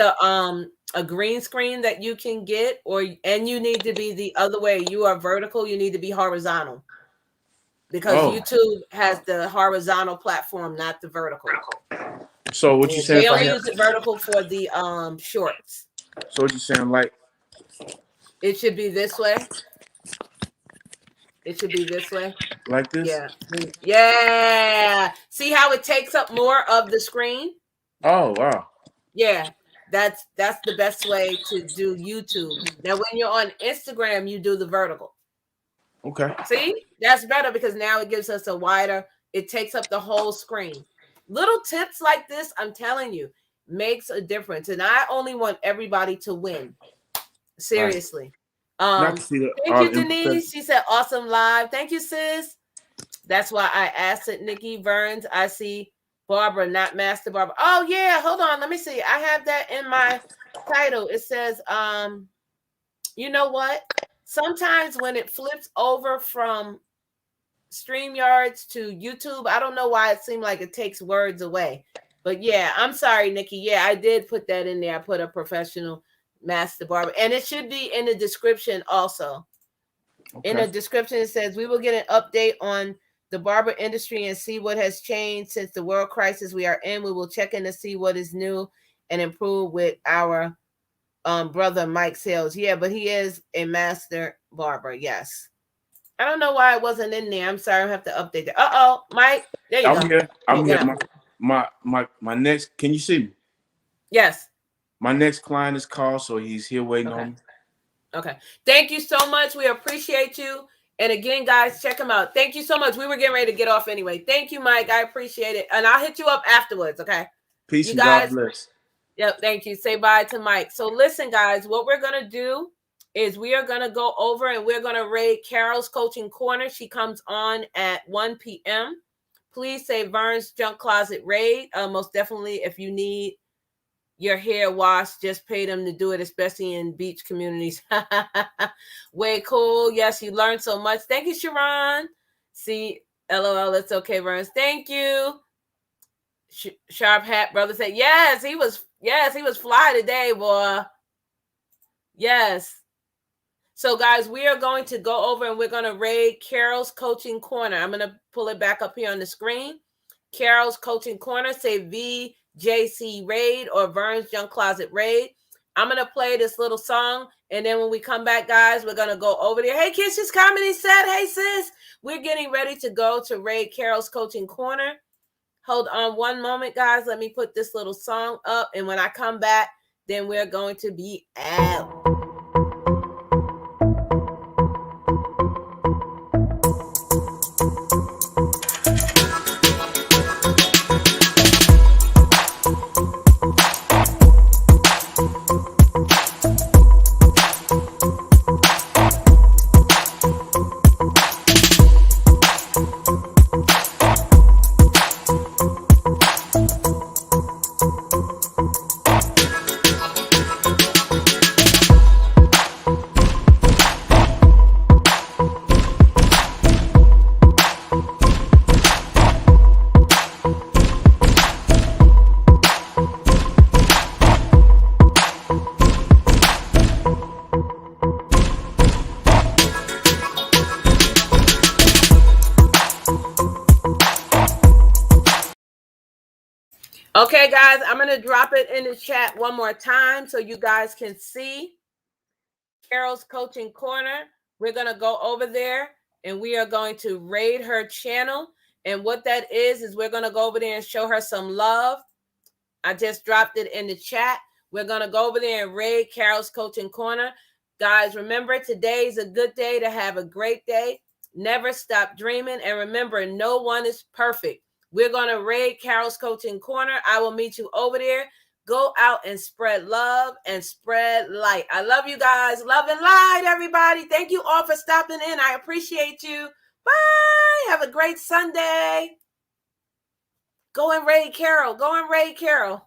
a green screen that you can get, and you need to be the other way. You are vertical, you need to be horizontal. Because YouTube has the horizontal platform, not the vertical. So what you saying? They only use it vertical for the shorts. So what you saying, like it should be this way? It should be this way. Like this? Yeah. See how it takes up more of the screen? Oh, wow. Yeah. That's the best way to do YouTube. Now, when you're on Instagram, you do the vertical. Okay. See? That's better because now it gives us it takes up the whole screen. Little tips like this, I'm telling you, makes a difference. And I only want everybody to win. Seriously. Right. Thank you, Denise. She said, awesome live. Thank you, sis. That's why I asked it, Nikki Vernes. I see Barbara, not Master Barber. Oh, yeah. Hold on. Let me see. I have that in my title. It says, you know what? Sometimes when it flips over from StreamYards to YouTube, I don't know why it seemed like it takes words away. But yeah, I'm sorry, Nikki. Yeah, I did put that in there. I put a professional Master Barber, and it should be in the description also. Okay. In the description, it says we will get an update on the barber industry and see what has changed since the world crisis we are in. We will check in to see what is new and improve with our brother Mike Sales. Yeah, but he is a Master Barber. Yes. I don't know why it wasn't in there. I'm sorry. I have to update it. Mike. There you go. I'm here. My next. Can you see me? Yes. My next client is called, so he's here waiting on me. Okay. Thank you so much. We appreciate you. And again, guys, check him out. Thank you so much. We were getting ready to get off anyway. Thank you, Mike. I appreciate it. And I'll hit you up afterwards, okay? Peace and God bless. Yep, thank you. Say bye to Mike. So listen, guys, what we're going to do is we are going to go over and we're going to raid Carol's Coaching Corner. She comes on at 1 p.m. Please say Vernes Junk Closet raid. Most definitely, if you need your hair washed, just pay them to do it, especially in beach communities. Way cool. Yes, you learned so much. Thank you, Sharon. See, LOL, it's okay, Vernes. Thank you. Sharp Hat Brother said, yes, he was fly today, boy. Yes. So, guys, we are going to go over and we're going to raid Carol's Coaching Corner. I'm going to pull it back up here on the screen. Carol's Coaching Corner. Say VJC Raid or Vernes Junk Closet Raid. I'm going to play this little song. And then when we come back, guys, we're going to go over there. Hey, Kisses Comedy said, hey, sis. We're getting ready to go to raid Carol's Coaching Corner. Hold on one moment, guys. Let me put this little song up. And when I come back, then we're going to be out. Okay, guys, I'm going to drop it in the chat one more time so you guys can see Carol's Coaching Corner. We're going to go over there and we are going to raid her channel. And what that is we're going to go over there and show her some love. I just dropped it in the chat. We're going to go over there and raid Carol's Coaching Corner. Guys, remember, today is a good day to have a great day. Never stop dreaming. And remember, no one is perfect. We're going to raid Carol's Coaching Corner. I will meet you over there. Go out and spread love and spread light. I love you guys. Love and light, everybody. Thank you all for stopping in. I appreciate you. Bye. Have a great Sunday. Go and raid Carol. Go and raid Carol.